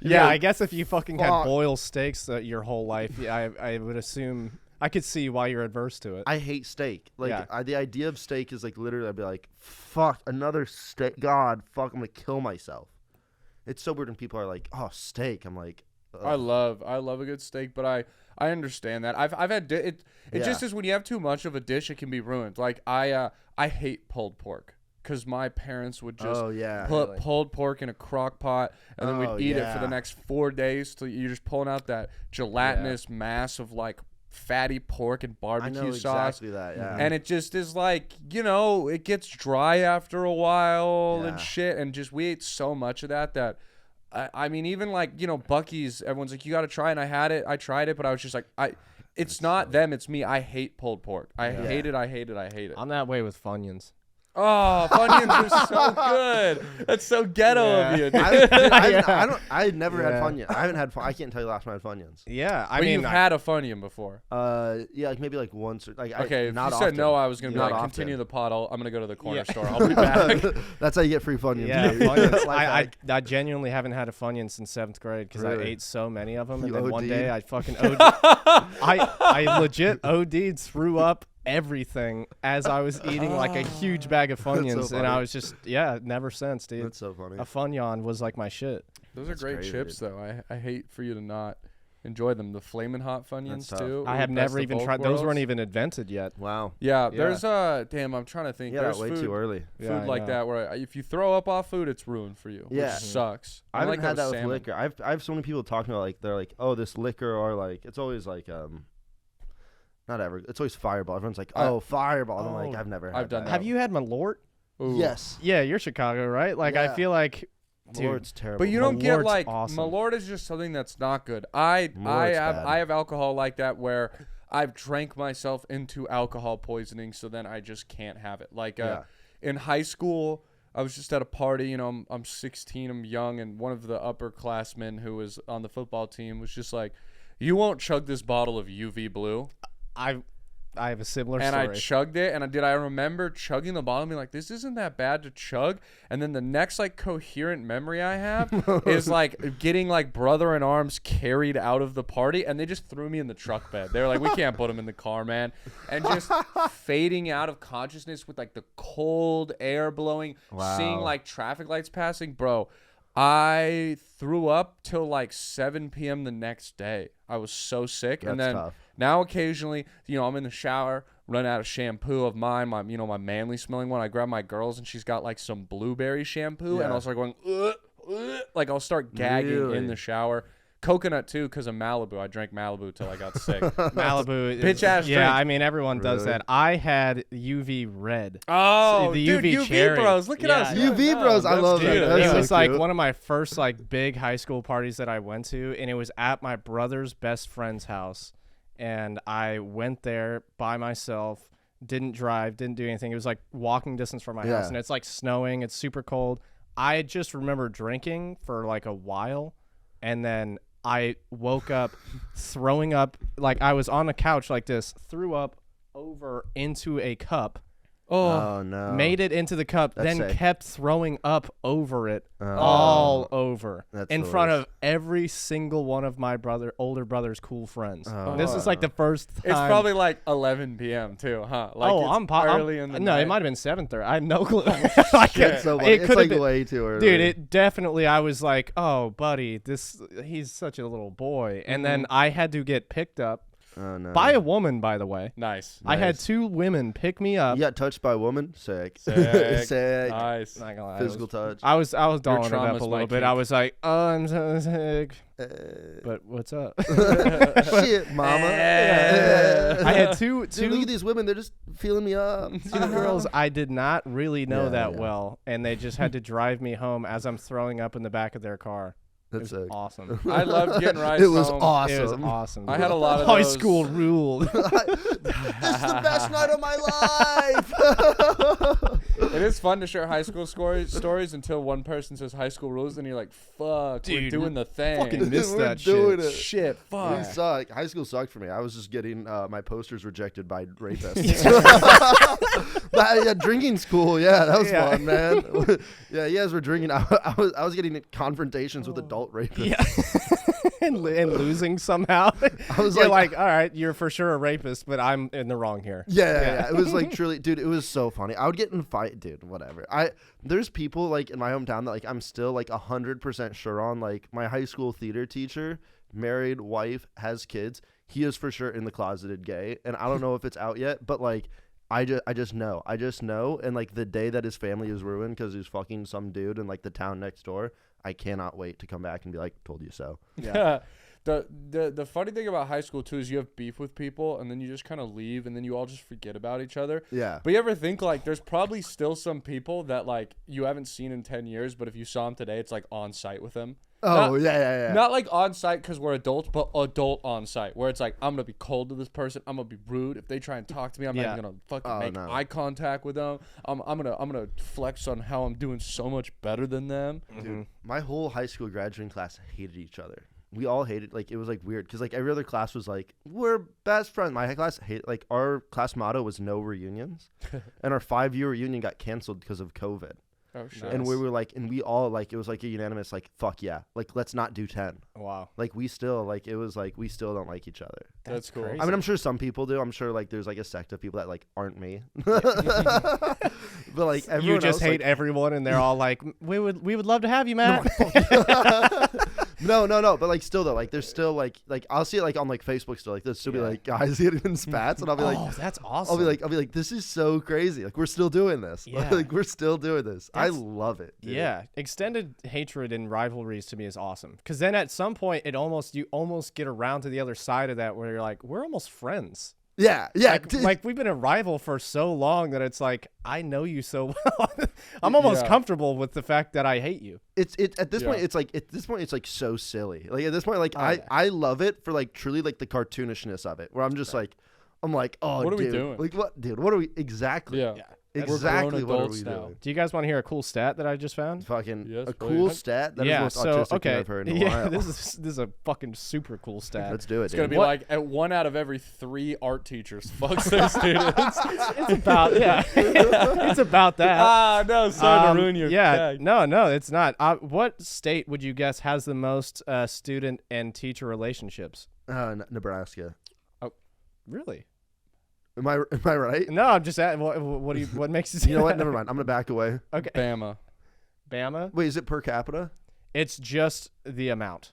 A: Yeah,
B: I guess if you fucking had
A: fuck.
B: boiled steaks your whole life, yeah, I would assume I could see why you're adverse to it.
A: I hate steak. Like
B: Yeah.
A: the idea of steak is like literally I'd be like, fuck, another steak. God, fuck, I'm gonna kill myself. It's so weird when people are like, oh, steak. I'm like, ugh.
C: I love a good steak, but I understand that. I've had it. It just
A: Yeah.
C: is when you have too much of a dish, it can be ruined. Like I hate pulled pork because my parents would just
A: oh yeah.
C: put
B: Really?
C: pulled pork in a crock pot and then
A: Oh,
C: we'd eat it for the
A: yeah. next
C: next 4 days till you're just pulling out that gelatinous mass of like fatty pork and
A: I
C: barbecue
A: know
C: sauce.
A: exactly that. Yeah.
C: And it just is like, it gets dry after a while
A: Yeah.
C: and shit. And just we ate so much of that I mean, even like, Buc-ee's, everyone's like, you got to try it. And I tried it, but I was just like, it's not them, it's me. I hate pulled pork. I hate it.
B: I'm that way with Funyuns.
C: Oh, Funyuns are so good. That's so ghetto of you, dude.
A: I never had
B: Yeah.
A: Funyuns. I haven't had. I can't tell you the last time I had Funyuns.
B: Yeah, I
C: But
B: mean,
C: you've had a Funyun before.
A: Yeah, like maybe like once. Or, like
C: Okay, if
A: not
C: you
A: often.
C: said no, I was gonna be
A: Not
C: like,
A: often.
C: continue the pod. I'm gonna go to the corner
B: Yeah.
C: store. I'll be back.
A: That's how you get free Funyuns.
B: yeah,
A: dude.
B: Funyuns.
A: Like,
B: I genuinely haven't had a Funyun since 7th grade because I
A: Really?
B: ate so many of them,
A: You
B: and then one
A: OD'd?
B: day I fucking I legit OD'd, threw up everything as I was eating like a huge bag of Funyuns,
A: so
B: and I
A: funny.
B: was just never since, dude.
A: That's so funny.
B: A Funyun was like my shit.
C: Those are
A: That's
C: great
A: crazy,
C: chips,
A: dude.
C: though. I hate for you to not enjoy them. The Flamin' Hot Funyuns
A: tough.
C: too.
B: I
C: Ooh,
B: have
C: best
B: never
C: of
B: even
C: both
B: tried. Those weren't
C: worlds.
B: even invented yet.
A: Wow.
C: Yeah,
B: Yeah.
C: there's damn. I'm trying to think.
A: Yeah,
C: There's
A: way
C: food,
A: too early.
B: Yeah, I
C: food like
B: know.
C: that where if you throw up off food, it's ruined for you.
A: Yeah.
C: which sucks.
A: I haven't
C: like
A: had that with
C: salmon.
A: liquor. I have so many people talking about like they're like, oh, this liquor or like it's always like not ever. It's always Fireball. Everyone's like, oh, Fireball. And I'm like,
B: Oh,
A: I've never.
C: I've
A: had
C: done
A: that.
B: Have you had Malort?
C: Ooh.
A: Yes.
B: Yeah, you're Chicago, right? Like I
A: Yeah.
B: feel like, dude,
A: Lord's terrible.
C: But you don't get
B: Malort's
C: like
B: awesome.
C: Malort is just something that's not good. I
A: Malort's
C: have
A: bad.
C: I have alcohol like that where I've drank myself into alcohol poisoning, so then I just can't have it. Like
A: Yeah.
C: in high school, I was just at a party. I'm 16, I'm young, and one of the upperclassmen who was on the football team was just like, "You won't chug this bottle of UV Blue."
B: I have a similar
C: And
B: story.
C: I chugged it, and I remember chugging the bottle and being like, this isn't that bad to chug. And then the next like coherent memory I have is like getting like brother in arms carried out of the party, and they just threw me in the truck bed. They were like, we can't put him in the car, man. And just fading out of consciousness with like the cold air blowing, seeing
A: Wow.
C: like traffic lights passing. Bro, I threw up till like 7 p.m. the next day. I was so sick. And
A: That's
C: then
A: tough.
C: now occasionally, I'm in the shower, run out of shampoo of mine, my manly smelling one. I grab my girl's and she's got like some blueberry shampoo, and
A: Yeah.
C: I'll start going, like I'll start gagging
A: Really?
C: in the shower. Coconut too, because of Malibu. I drank Malibu till I got sick.
B: Malibu.
C: Bitch ass
B: Yeah,
C: drink.
B: I mean everyone does
A: Really?
B: that. I had UV red.
C: Oh,
B: the
C: dude,
B: UV
C: UV
B: cherry.
C: bros, look at
B: Yeah,
C: us.
B: yeah.
A: UV bros, I
C: That's
A: love
C: cute.
A: that.
B: Dude,
A: That's
B: it
A: so
B: was like
A: cute.
B: one of my first like big high school parties that I went to, and it was at my brother's best friend's house. And I went there by myself, didn't drive, didn't do anything. It was like walking distance from my
A: Yeah.
B: house, and it's like snowing, it's super cold. I just remember drinking for like a while, and then I woke up throwing up. Like I was on the couch like this, threw up over into a cup,
A: Oh no.
B: made it into the cup,
A: That's
B: then
A: sick.
B: kept throwing up over it,
A: Oh.
B: all over,
A: That's
B: in
A: the
B: front
A: worst.
B: of every single one of my older brother's cool friends.
A: Oh.
B: This is like the first time.
C: It's probably like 11 p.m. too, huh? Like
B: Oh,
C: it's
B: I'm
C: early in the
B: no,
C: night.
B: it might have been 7:30. I have no clue. Like,
A: That's so funny.
B: it
A: It's
B: could
A: like
B: have been,
A: way too early.
B: dude. It definitely. I was like, oh, buddy, he's such a little boy. And then I had to get picked up
A: Oh no.
B: by a woman, by the way.
C: Nice.
B: I had
A: Nice.
B: 2 women pick me up.
A: You got touched by a woman? Sick.
C: Sick.
A: Sick.
C: Nice.
B: Not gonna lie,
A: Physical touch.
B: I was dolling it
C: trauma's
B: up a
C: my
B: little bit. I
C: kink.
B: was like, oh, I'm so sick.
A: Uh,
B: But what's up?
A: shit, mama.
B: I had two
A: Dude, look at these women. They're just feeling me up.
B: two girls I did not really know
A: Yeah,
B: that
A: yeah.
B: well, and they just had to drive me home as I'm throwing up in the back of their car.
A: That's
B: It was
A: sick.
B: awesome.
C: I loved getting rides
A: It was
C: home.
A: awesome.
B: It was awesome.
C: I
B: dude.
C: had a lot of
B: high
C: those.
B: school ruled.
A: This is the best night of my life.
C: It is fun to share high school stories until one person says high school rules, and you're like, fuck, we're
B: Dude,
C: doing the thing.
B: fucking missed
A: We're
B: that
A: doing
B: shit.
A: it.
C: Shit,
A: It
C: fuck.
A: sucked. High school sucked for me. I was just getting my posters rejected by rapists. But, yeah, drinking school. Yeah, that was
B: Yeah.
A: fun, man. Yeah, you guys were drinking. I was getting confrontations with adult rapists.
B: Yeah. and losing somehow.
A: I was
B: You're
A: like,
B: like, all right, you're for sure a rapist, but I'm in the wrong here.
A: Yeah. It was like truly, dude. It was so funny. I would get in fight, dude. Whatever. There's people like in my hometown that like I'm still like 100% sure on. Like my high school theater teacher, married, wife, has kids. He is for sure in the closeted gay, and I don't know if it's out yet, but like. I just know, and like the day that his family is ruined because he's fucking some dude in like the town next door, I cannot wait to come back and be like, told you so.
C: Yeah. The funny thing about high school too is you have beef with people and then you just kind of leave and then you all just forget about each other.
A: Yeah.
C: But you ever think like there's probably still some people that like you haven't seen in 10 years, but if you saw them today, it's like on site with them.
A: Oh, yeah.
C: Not like on site because we're adults, but adult on site where it's like I'm gonna be cold to this person. I'm gonna be rude if they try and talk to me. I'm not even gonna fucking make eye contact with them. I'm gonna flex on how I'm doing so much better than them.
A: Dude, my whole high school graduating class hated each other. We all hated, like, it was like weird because like every other class was like, we're best friends. My class like our class motto was no reunions, and our 5-year reunion got canceled because of COVID.
C: Oh shit!
B: Nice.
A: And we were like, and we all like, it was like a unanimous like, fuck yeah, like let's not do 10.
B: Wow.
A: Like we still like, it was like we still don't like each other.
C: That's cool.
B: crazy.
A: I mean, I'm sure some people do. I'm sure like there's like a sect of people that like aren't me. But like everyone
B: You just
A: else,
B: hate
A: like,
B: everyone, and they're all like, we would love to have you, Matt.
A: No. But like still though, like there's still like I'll see it like on like Facebook still. Like there's still be like guys getting in spats, and I'll be like,
B: oh, that's awesome.
A: I'll be like, this is so crazy. Like we're still doing this.
B: Yeah.
A: Like we're still doing this. I
B: That's-
A: love it. Dude.
B: Yeah, extended hatred and rivalries to me is awesome. Because then at some point, you almost get around to the other side of that, where you're like, we're almost friends.
A: Yeah.
B: Like we've been a rival for so long that it's like I know you so well. I'm almost comfortable with the fact that I hate you.
A: It's at this point it's like so silly. Like at this point, like
B: yeah.
A: I love it for like truly like the cartoonishness of it, where I'm just like, oh,
C: What are we
A: dude,
C: doing?
A: Like what, dude? What are we exactly?
C: Yeah.
A: Exactly.
C: grown
A: What are
C: adults
A: we
C: now.
A: doing?
B: Do you guys want to hear a cool stat that I just found?
A: Fucking
C: Yes,
A: a
C: please.
A: cool stat. That is the most autistic thing I've heard in a while.
B: this is a fucking super cool stat.
A: Let's do it.
C: It's gonna
A: dude.
C: be like at 1 out of every 3 art teachers fucks their students.
B: It's about it's about that.
C: No, sorry to ruin your tag.
B: No, it's not. What state would you guess has the most student and teacher relationships?
A: Nebraska.
B: Really?
A: Am I right?
B: No, I'm just at what makes you say
A: You know what?
B: that?
A: Never mind. I'm gonna back away.
B: Okay.
C: Bama.
B: Bama?
A: Wait, is it per capita?
B: It's just the amount.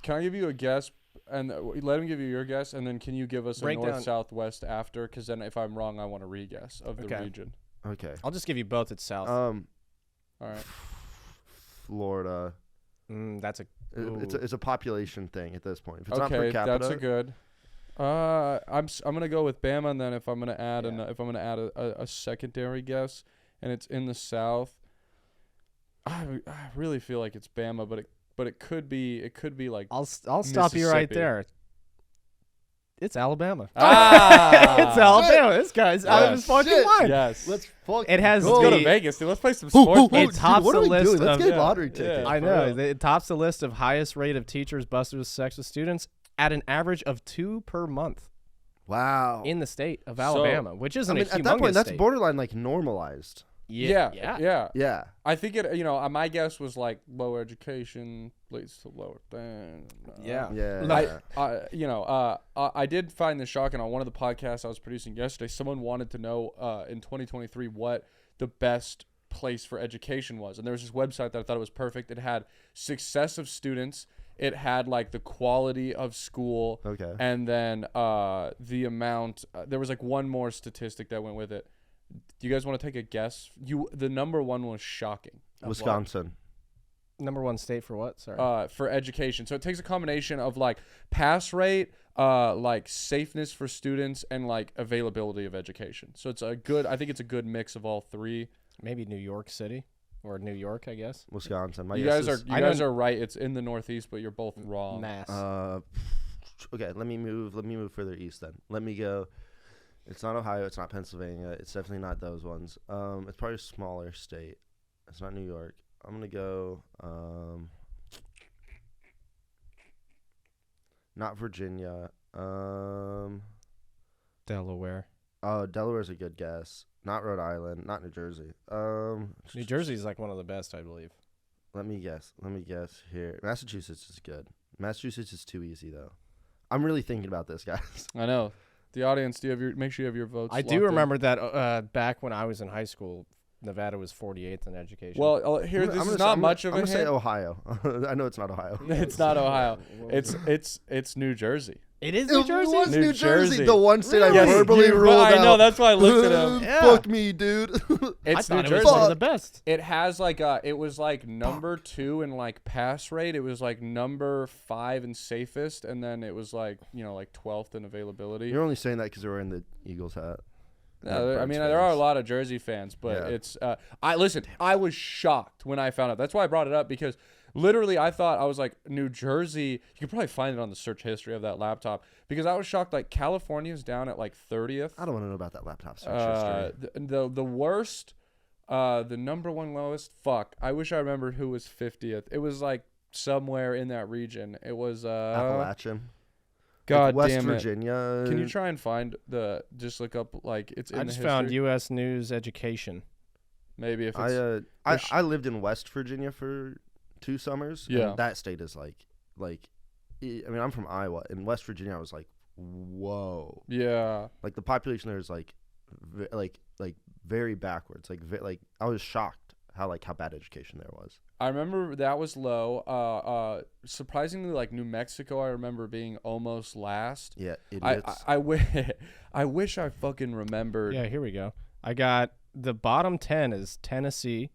C: Can I give you a guess? And let him give you your guess, and then can you give us a
B: Break
C: north,
B: down-
C: south, west after? Because then if I'm wrong, I want to re-guess of the
B: Okay.
C: region.
A: Okay.
B: I'll just give you both. It's south.
C: All right.
A: Florida.
B: That's a.
A: It's a population thing at this point. If it's not per
C: Okay,
A: capita,
C: that's a good. I'm gonna go with Bama, and then if I'm gonna add a secondary guess, and it's in the South, I really feel like it's Bama, but it could be like
B: I'll stop you right
C: Mississippi.
B: there. It's Alabama.
C: it's
B: Alabama. This guy's out of his fucking
A: Shit.
B: mind.
C: Yes.
A: let's fucking
B: It has
A: go.
C: Let's go to
B: the-
C: Vegas, dude. Let's play some sports.
B: It tops
A: what are
B: the
A: we
B: list
A: doing? Let's
B: of-
A: get lottery tickets.
C: Yeah.
B: I
C: for
B: know.
C: real.
B: It tops the list of highest rate of teachers busted with sex with students at an average of 2 per month
A: Wow.
B: in the state of
C: So,
B: Alabama, which isn't
A: I mean,
B: a humongous
A: at that point, that's
B: state.
A: borderline like normalized.
C: Yeah.
A: Yeah.
C: I think it. My guess was like lower education leads to lower thing.
B: Yeah.
A: Yeah.
C: I did find this shocking on one of the podcasts I was producing yesterday. Someone wanted to know in 2023 what the best place for education was, and there was this website that I thought it was perfect. It had success of students. It had like the quality of school.
A: Okay.
C: And then the amount. There was like one more statistic that went with it. Do you guys want to take a guess? The number one was shocking.
A: Wisconsin.
B: Number one state for what? Sorry.
C: For education. So it takes a combination of like pass rate, like safeness for students, and like availability of education. So it's I think it's a good mix of all three.
B: Maybe New York City or New York, I guess.
A: Wisconsin.
C: You guys are right. It's in the Northeast, but you're both wrong.
B: Mass.
A: Okay, let me move further east then. Let me go. It's not Ohio. It's not Pennsylvania. It's definitely not those ones. It's probably a smaller state. It's not New York. I'm gonna go. Not Virginia.
B: Delaware.
A: Oh, Delaware's a good guess. Not Rhode Island. Not New Jersey.
B: New Jersey's like one of the best, I believe.
A: Let me guess here. Massachusetts is good. Massachusetts is too easy though. I'm really thinking about this, guys.
C: I know. The audience, make sure you have your votes.
B: I do remember that back when I was in high school, Nevada was 48th in education.
C: Well, this is not much of a
A: I'm gonna say
C: hint.
A: Ohio. I know it's not Ohio.
C: It's not Ohio. It's New Jersey.
B: it is New Jersey.
A: It was
C: New
A: New Jersey,
C: Jersey.
A: the one state I
C: Yes,
A: verbally ruled out.
C: I know. That's why I looked at him.
B: Yeah.
A: Fuck me, dude.
B: I
C: It's New
B: thought it was
C: Jersey.
B: one of the best.
C: It has like it was like number 2 in like pass rate. It was like number 5 in safest, and then it was like like 12th in availability.
A: You're only saying that because you're wearing the Eagles hat.
C: I mean, there are a lot of Jersey fans, but
A: Yeah.
C: it's. I was shocked when I found out. That's why I brought it up, because Literally, I thought, I was like, New Jersey, you could probably find it on the search history of that laptop, because I was shocked, like, California's down at, like, 30th.
A: I don't want to know about that laptop search history.
C: The worst, the number one lowest, I wish I remembered who was 50th. It was, like, somewhere in that region. It was,
A: Appalachian.
C: God
A: West
C: damn it.
A: Virginia.
C: Can you try and find just look up, like, it's in
B: I
C: the
B: just
C: history?
B: found U.S. News Education.
C: Maybe if it's...
A: I lived in West Virginia for 2 summers.
C: Yeah.
A: And that state is like, I mean, I'm from Iowa. In West Virginia, I was like, whoa.
C: Yeah.
A: Like the population there is like very backwards. Like I was shocked how bad education there was.
C: I remember that was low. Surprisingly, like New Mexico, I remember being almost last.
A: Yeah, idiots.
C: I wish I fucking remembered.
B: Yeah, here we go. I got the bottom 10 is Tennessee,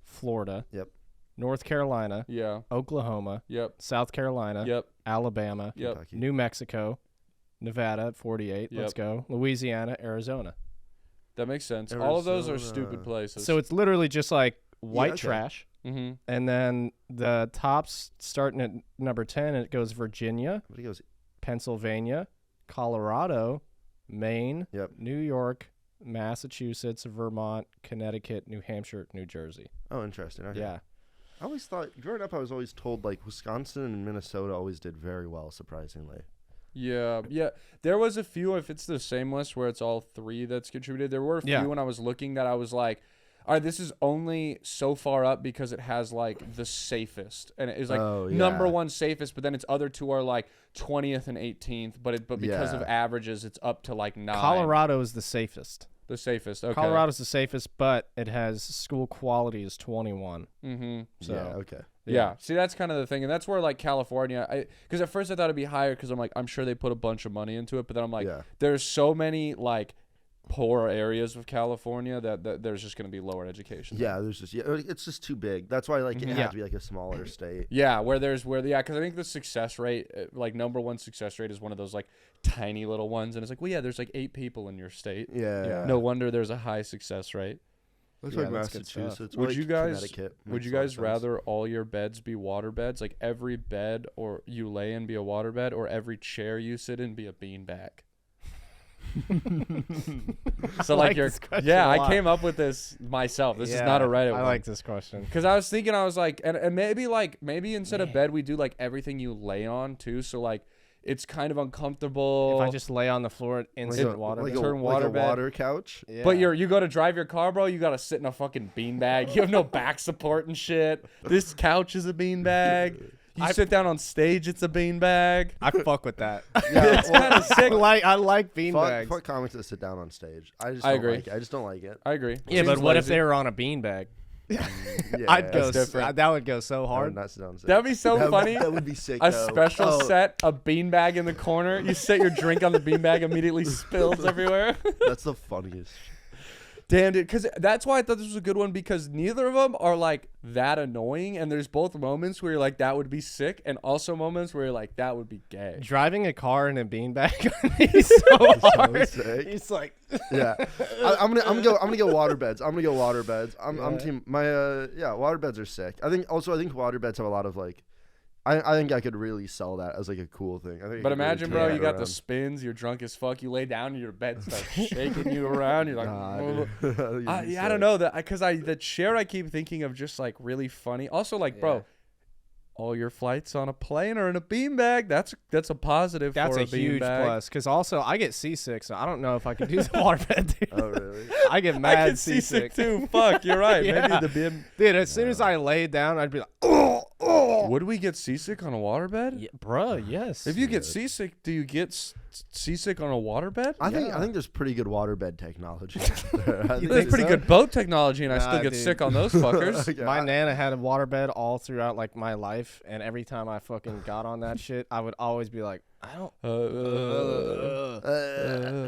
B: Florida.
A: Yep.
B: North Carolina.
C: Yeah.
B: Oklahoma.
C: Yep.
B: South Carolina.
C: Yep.
B: Alabama.
C: Yep.
A: Kentucky.
B: New Mexico. Nevada at 48.
C: Yep.
B: Let's go. Louisiana, Arizona.
C: That makes sense. All of those are
A: Arizona.
C: stupid places.
B: So it's literally just like white
A: okay.
B: trash.
C: Mm-hmm.
B: And then the tops starting at number 10, it goes Virginia,
A: But he goes,
B: Pennsylvania, Colorado, Maine,
A: Yep.
B: New York, Massachusetts, Vermont, Connecticut, New Hampshire, New Jersey.
A: oh, interesting. Okay.
B: Yeah.
A: I always thought, growing up, I was always told like Wisconsin and Minnesota always did very well, surprisingly.
C: Yeah. There was a few, if it's the same list where it's all 3 that's contributed. There were a few
B: Yeah.
C: when I was looking that I was like, all right, this is only so far up because it has like the safest, and it is like number 1 safest, but then its other 2 are like 20th and 18th, but because of averages, it's up to like 9.
B: Colorado is the safest.
C: The safest. Okay.
B: Colorado's the safest, but it has school quality is 21.
C: Mm-hmm.
B: So
A: yeah. Okay.
C: Yeah. See, that's kind of the thing, and that's where like California, because at first I thought it'd be higher because I'm like, I'm sure they put a bunch of money into it, but then I'm like, there's so many like poor areas of California that there's just going to be lower education.
A: Yeah. It's just too big. That's why like it had to be like a smaller state.
C: Yeah, because I think the success rate, like number 1 success rate, is one of those like tiny little ones, and it's like, well, yeah, there's like 8 people in your state.
A: Yeah.
C: No wonder there's a high success rate.
A: That's
B: Yeah,
A: like
B: that's good stuff.
A: Massachusetts.
C: Would
A: like
C: you guys?
A: Connecticut.
C: Would you
A: Makes a lot of
C: guys
A: sense.
C: rather all your beds be water beds, like every bed or you lay in be a water bed, or every chair you sit in be a bean bag? So like your I came up with this myself. This is not a Reddit one.
B: I like this question.
C: Because I was thinking, I was like, and maybe instead of bed we do like everything you lay on too. So like it's kind of uncomfortable.
B: If I just lay on the floor, instant water.
A: like
B: bed.
C: Turn
A: a
C: waterbed.
A: water couch.
B: Yeah.
C: But you go to drive your car, bro. You gotta sit in a fucking beanbag. You have no back support and shit. This couch is a beanbag. You sit down on stage, it's a beanbag.
B: I fuck with that.
A: Yeah,
C: It's kind of sick.
B: I like beanbags.
A: fuck comics that sit down on stage. I
C: I
A: don't
C: agree.
A: like it. I just don't like it.
C: I agree.
B: Yeah,
C: Seems
B: but what if
C: lazy.
B: they were on a beanbag?
A: Yeah,
B: I'd go.
C: That's different.
B: That would go so
A: I would
B: hard.
A: not sit down on stage.
C: That'd be so funny.
A: That would be sick.
C: A
A: though.
C: special
A: Oh,
C: set, a beanbag in the corner. You set your drink on the beanbag, immediately spills everywhere.
A: That's the funniest.
C: Damn, dude. Because that's why I thought this was a good one, because neither of them are like that annoying. And there's both moments where you're like, that would be sick. And also moments where you're like, that would be gay.
B: Driving a car in a beanbag is so hard.
A: sick.
B: It's like
A: Yeah, I'm gonna go water beds. I'm team water beds are sick. I think water beds have a lot of like. I think I could really sell that as like a cool thing.
C: But imagine, bro, you got the
A: the
C: spins. You're drunk as fuck. You lay down and your bed starts shaking you around. You're like, I don't know that because the chair I keep thinking of just like really funny. Also, like, bro, all your flights on a plane or in a beanbag. That's a positive.
B: that's
C: for
B: a huge
C: beanbag.
B: plus. Because also I get seasick, so I don't know if I could do the waterbed. Dude.
A: Oh really?
B: I get
C: I
B: mad
C: get
B: seasick
C: too. Fuck, you're right.
B: Yeah.
C: Maybe the bin.
B: Dude, as soon as I laid down, I'd be like, oh.
C: Would we get seasick on a waterbed?
B: Yeah, bruh, yes.
C: If you get seasick, do you get seasick on a waterbed?
A: I think there's pretty good waterbed technology. out there. I think
C: There's pretty
B: so?
C: good boat technology, and I still
B: Nah,
C: get
B: dude.
C: sick on those fuckers.
A: Okay,
B: My Nana had a waterbed all throughout like my life, and every time I fucking got on that shit, I would always be like, I don't.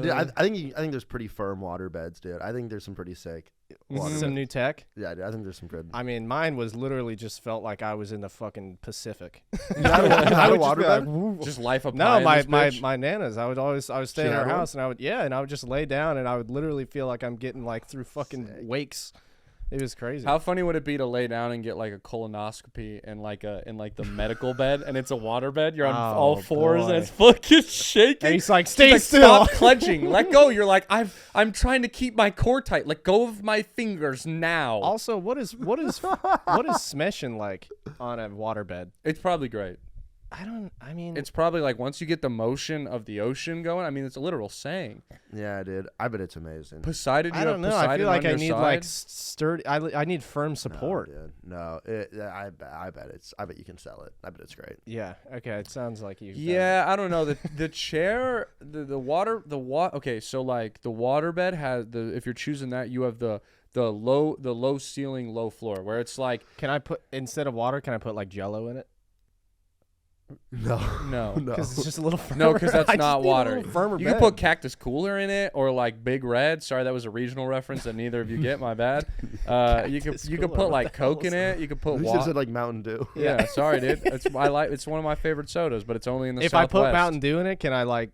A: dude, I think there's pretty firm water beds, dude. I think there's some pretty sick water.
B: Some new tech.
A: Yeah, dude, I think there's some good.
B: I mean, mine was literally just felt like I was in the fucking Pacific.
A: You had a
B: would
A: water
B: just be
A: bed?
B: like, "Woo."
C: Just life up
B: No,
C: high in
B: my
C: this bitch.
B: my Nana's. I would stay in
A: had
B: her
A: one?
B: house, and I would just lay down, and I would literally feel like I'm getting like through fucking
A: Sick.
B: wakes. It was crazy.
C: How funny would it be to lay down and get like a colonoscopy in like the medical bed, and it's a water bed. You're on all fours,
B: boy.
C: and it's fucking shaking.
B: And he's like,
C: She's
B: stay
C: like,
B: still.
C: Stop clenching. Let go. You're like, I'm trying to keep my core tight. Let go of my fingers now.
B: Also, what is smeshing like on a waterbed?
C: It's probably great.
B: I mean,
C: It's probably like once you get the motion of the ocean going. I mean, it's a literal saying.
A: Yeah, dude. I bet it's amazing.
C: Poseidon.
B: I don't know. I feel like I need like
C: side?
B: sturdy. I need firm support.
A: No, dude. No. I bet you can sell it. I bet it's great.
B: Yeah. Okay. It sounds like you.
C: Yeah, I don't know. The chair, the water. Okay, so like the waterbed has the. If you're choosing that, you have the low ceiling, low floor, where it's like.
B: Can I put instead of water? Can I put like Jello in it?
C: No.
B: Because it's just a little firmer.
C: No, because that's
B: I
C: not
B: just need a
C: water.
B: little firmer
C: You
B: bed.
C: can put Cactus Cooler in it, or like Big Red. Sorry, that was a regional reference that neither of you get. My bad. You could
B: Cooler,
C: put
B: what
C: like
B: the hell
C: Coke
B: is
C: in it. You could put
A: You should have
C: water.
A: said like Mountain Dew.
C: Yeah, sorry, dude. It's one of my favorite sodas, but it's only in the
B: If I
C: Southwest.
B: put Mountain Dew in it, can I like?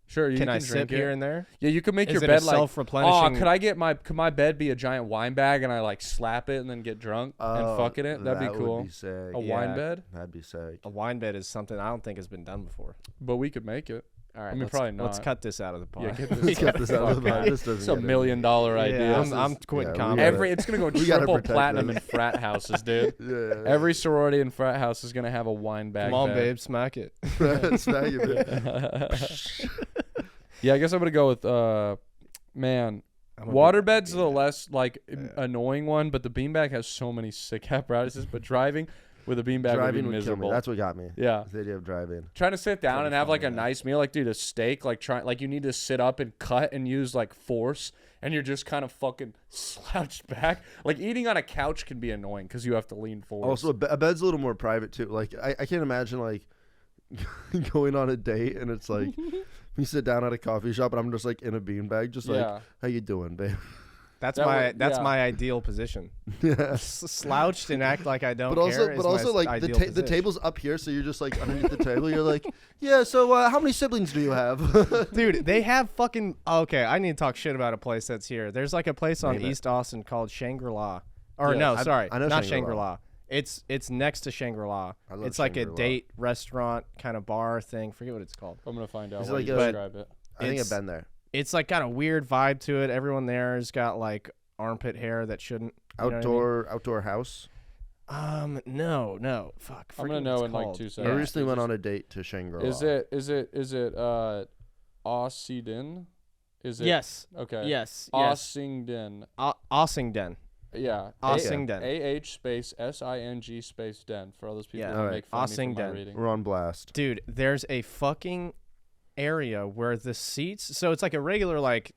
C: Sure, you
B: Can I
C: drink
B: sip
C: it.
B: here and there?
C: Yeah, you could make
B: Is
C: your
B: it
C: bed
B: a
C: like. Oh,
B: self-replenishing?
C: could my bed be a giant wine bag and I like slap it and then get drunk and fuck in it? That'd be cool.
A: Would be sick.
C: A wine bed,
A: That'd be sick.
B: A wine bed is something I don't think has been done before.
C: but we could make it.
B: All right,
C: I mean,
B: let's,
C: probably
B: let's
C: not.
B: cut this out of the pod.
C: Yeah, get this.
A: Let's get this out of the
C: Fuck
A: pod.
C: that.
A: This doesn't
C: It's a
A: get
C: $1 million idea.
B: Yeah,
A: This
B: I'm
A: is-
B: quitting
A: yeah, we
B: comedy.
A: gotta-
C: It's gonna go
A: We gotta
C: triple
A: protect
C: platinum
A: this.
C: in frat houses, dude.
A: Yeah.
C: Every sorority and frat house is gonna have a wine bag.
B: Come on,
C: bed.
B: babe, smack it.
A: Smack it.
C: Yeah, I guess I'm gonna go with man.
B: I'm a big
C: Waterbed's the
B: beanbag.
C: less like annoying one, but the beanbag has so many sick apparatuses. But driving with a beanbag
A: Driving
C: would be
A: would kill me.
C: miserable.
A: That's what got me.
C: Yeah.
A: The idea of driving.
C: Trying to sit down
B: Pretty
C: and have like a
B: funny, yeah.
C: nice meal, like dude, a steak, like you need to sit up and cut and use like force, and you're just kind of fucking slouched back. Like eating on a couch can be annoying because you have to lean forward.
A: Also, a bed's a little more private too. Like I can't imagine like going on a date and it's like we sit down at a coffee shop and I'm just like in a beanbag, just like,
C: Yeah.
A: how you doing, babe?
B: That's
C: That
B: my
C: would- yeah.
B: my ideal position.
A: Yeah.
B: Slouched and act like I don't
A: But also,
B: care.
A: but
B: is
A: also,
B: my
A: like the
B: ideal
A: the
B: position.
A: table's up here, so you're just like underneath the table. You're like, yeah. So how many siblings do you have?
B: Dude, they have fucking. Okay, I need to talk shit about a place that's here. There's like a place on
A: Name it.
B: East Austin called Shangri-La. Or
C: Yeah,
B: no,
A: I-
B: sorry,
A: I know
B: not
A: Shangri-La.
B: Shangri-La. It's next to Shangri-La.
A: I love
B: It's like a
A: Shangri-La.
B: date restaurant kind of bar thing. Forget what it's called.
C: I'm gonna find out.
A: It's
C: while
A: like
C: you
A: a-
C: describe it.
A: I think I've
B: It's-
A: been there.
B: It's like got a weird vibe to it. Everyone there has got like armpit hair that shouldn't. You know what I mean?
A: Outdoor house.
B: No. Fuck.
C: I'm
B: forget
C: gonna
B: what
C: know
B: it's
C: in like
B: called.
C: 2
A: I
C: seconds.
A: recently went on a date to Shangri-La.
C: Is it Ossington? Is it?
B: Yes.
C: Okay.
B: Yes.
C: Ossington.
B: Ossington.
C: Yeah.
B: Ossington.
C: A-H space S-I-N-G space den for all those people
B: Yeah.
C: who
A: All right.
C: make fun of me for my
B: Ossington.
C: reading.
A: We're on blast.
B: Dude, there's a fucking area where the seats. So it's like a regular like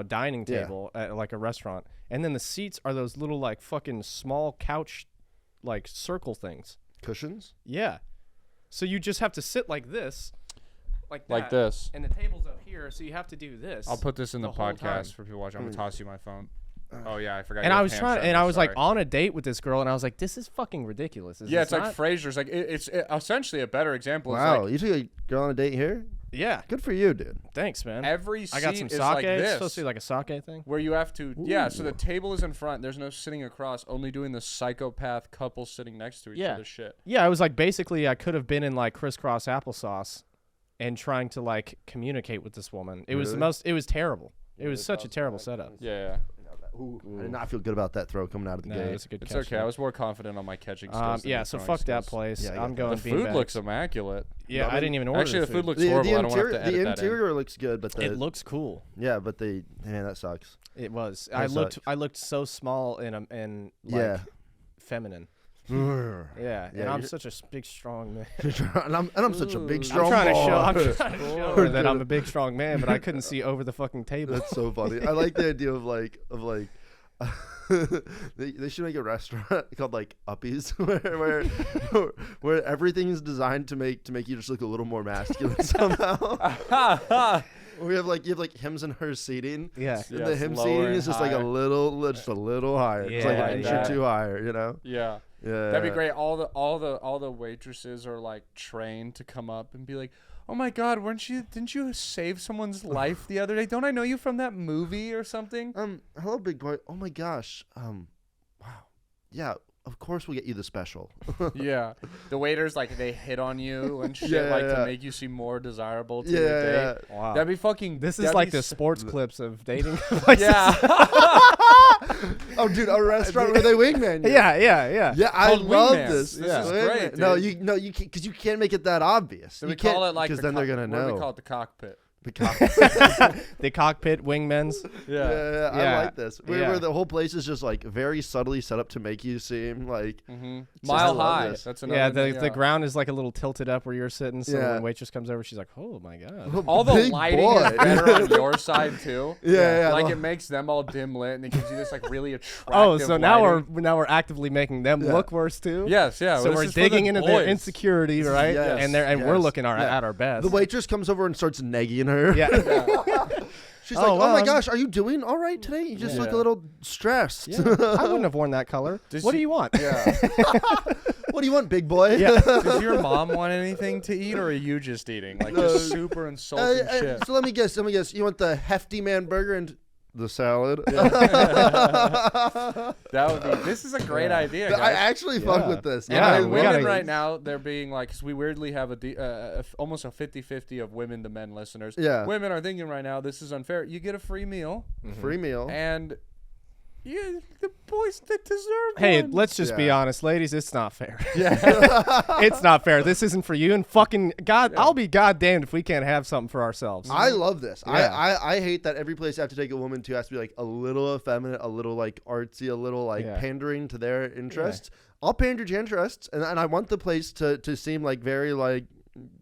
B: dining
A: Yeah.
B: table at like a restaurant, and then the seats are those little like fucking small couch, like circle things.
A: Cushions.
B: Yeah. So you just have to sit like this, like that,
C: Like this.
B: and the table's up here, so you have to do this.
C: I'll put this in the,
B: the whole
C: podcast
B: time.
C: for people watching. I'm gonna toss you my phone. Oh yeah, I forgot.
B: And
C: you
B: I
C: have
B: was
C: hand
B: trying,
C: sharpeners,
B: and I was like
C: sorry.
B: on a date with this girl, and I was like, "This is fucking ridiculous."
C: Yeah, it's like
B: not?
C: Frasier's. Like it's essentially a better example. It's
A: Wow,
C: like
A: you took a girl on a date here?
B: Yeah.
A: Good for you, dude.
B: Thanks, man.
C: every seat
B: I got some
C: is
B: sake.
C: like
B: It's
C: this,
B: supposed to be like a sake thing.
C: where you have to. Yeah, so the table is in front. There's no sitting across. Only doing the psychopath couple sitting next to each
B: Yeah.
C: other. Shit.
B: Yeah, I was like, basically, I could have been in like crisscross applesauce, and trying to like communicate with this woman. It was the
A: Really?
B: most. It was terrible. It was such a terrible setup.
C: Yeah.
A: Ooh, I did not feel good about that throw coming out of the
B: No,
A: gate.
B: it was a good
C: It's
B: catch.
C: okay. I was more confident on my catching skills. than
B: yeah,
C: your
B: so
C: throwing
B: fuck that
C: skills.
B: place.
A: Yeah, I
B: I'm
A: get
B: going
C: The food
B: beanbags.
C: looks immaculate.
B: Yeah,
A: I
B: I
A: mean,
B: didn't even order.
C: Actually, the food looks
A: The
C: horrible. I don't have to edit
A: the
C: that in.
A: interior looks good, but
B: It looks cool.
A: yeah, but man, that sucks.
B: It was.
A: That
B: I looked.
A: sucks.
B: I looked so small and like
A: Yeah.
B: feminine.
A: and
B: Yeah, and
A: Yeah,
B: I'm
A: you're-
B: such a big strong man.
A: I'm such a big
C: Ooh.
A: strong.
B: I'm trying
A: boy.
B: to show her that I'm a big strong man, but I couldn't see over the fucking table.
A: That's so funny. I like the idea of like they should make a restaurant called like Uppies where everything is designed to make you just look a little more masculine somehow. We have like hims and hers seating.
B: Yeah.
A: And
C: Yes,
A: the him
C: lower
A: seating
C: and
A: is just like a
C: higher.
A: little higher. It's like
B: Yeah,
A: an inch
C: yeah.
A: or two higher, you know?
C: Yeah.
A: Yeah.
C: That'd be great. All the waitresses are like trained to come up and be like, oh my God, didn't you save someone's life the other day? Don't I know you from that movie or something?
A: Hello, big boy. Oh my gosh. Wow. Yeah, of course we'll get you the special.
C: Yeah. The waiters, like, they hit on you and shit, to make you seem more desirable to your date.
A: Yeah.
B: Wow.
C: That'd be fucking...
B: This is
C: that'd
B: like
C: be
B: the sports clips of dating.
C: Yeah.
A: Oh, dude, a restaurant where they wingman you.
B: Yeah.
A: Yeah, I
C: Called
A: love
C: wingmans.
A: this.
C: This is great, dude.
A: No, you can't, because you can't make it that obvious.
C: So
A: you
C: we call it like
A: because then they're gonna know.
C: What do we call it? The cockpit.
A: The cockpit.
B: The cockpit wingmen's.
A: Yeah, I
B: Yeah.
A: like this. Where the whole place is just like very subtly set up to make you seem like
C: Mile
A: I love
C: high.
A: this.
C: That's another.
B: Yeah, the ground is like a little tilted up where you're sitting. So
A: Yeah.
B: when waitress comes over, she's like, "Oh my god."
C: All the
A: Big
C: lighting
A: boy.
C: is better on your side too.
A: Yeah.
C: Like it makes them all dim lit and it gives you this like really attractive.
B: Oh, so now
C: lighting.
B: we're actively making them
A: Yeah.
B: look worse too.
C: Yes, yeah.
B: So
C: this
B: we're
C: is for the
B: digging into their
C: boys.
B: insecurity, right?
A: Yes,
B: And we're
A: yes.
B: looking at our best.
A: the waitress comes over and starts negging her.
B: Yeah.
A: She's
B: Oh,
A: like, "Oh
B: well,
A: my
B: I'm-
A: gosh, are you doing all right today? You just look a little stressed.
B: I wouldn't have worn that color. What do you want?
C: Yeah.
A: What do you want, big boy?"
B: Yeah.
C: Does your mom want anything to eat, or are you just eating? Like just super insulting shit.
A: So let me guess. You want the hefty man burger and the salad?
C: That would be. This is a great idea, guys.
A: I actually fuck
B: Yeah.
A: with this.
B: Yeah,
A: I
C: And
B: we
A: love
C: women
B: gotta-
C: right now, they're being like, because we weirdly have almost a 50-50 of women to men listeners.
A: Yeah.
C: Women are thinking right now, this is unfair. You get a free meal,
A: free meal.
C: and the boys that deserve
B: Hey,
C: one.
B: let's just be
A: Yeah.
B: honest, ladies. It's not fair.
C: Yeah.
B: It's not fair. This isn't for you. And fucking God, I'll be goddamned if we can't have something for ourselves.
A: I love this.
B: Yeah.
A: I hate that every place I have to take a woman to has to be like a little effeminate, a little like artsy, a little like
B: Yeah.
A: pandering to their interests. I'll pander to your interests, and I want the place to seem like very like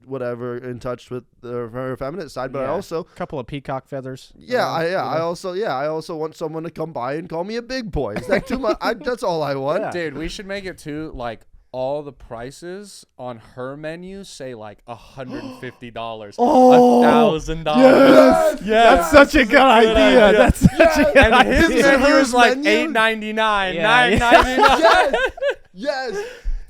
A: whatever in touch with her feminine side, but I
B: Yeah.
A: also
B: Couple of peacock feathers.
A: I also want someone to come by and call me a big boy. Is that too much? That's all I want.
B: Yeah.
C: Dude, we should make it too, like, all the prices on her menu say like $150,
B: Oh,
C: $1,000.
B: That's such a good idea.
C: idea.
B: That's such a good
C: And his
B: idea.
C: menu
A: Her
C: is like
A: menu?
C: $8.99,
B: Yeah.
C: $9.99.
A: Yes.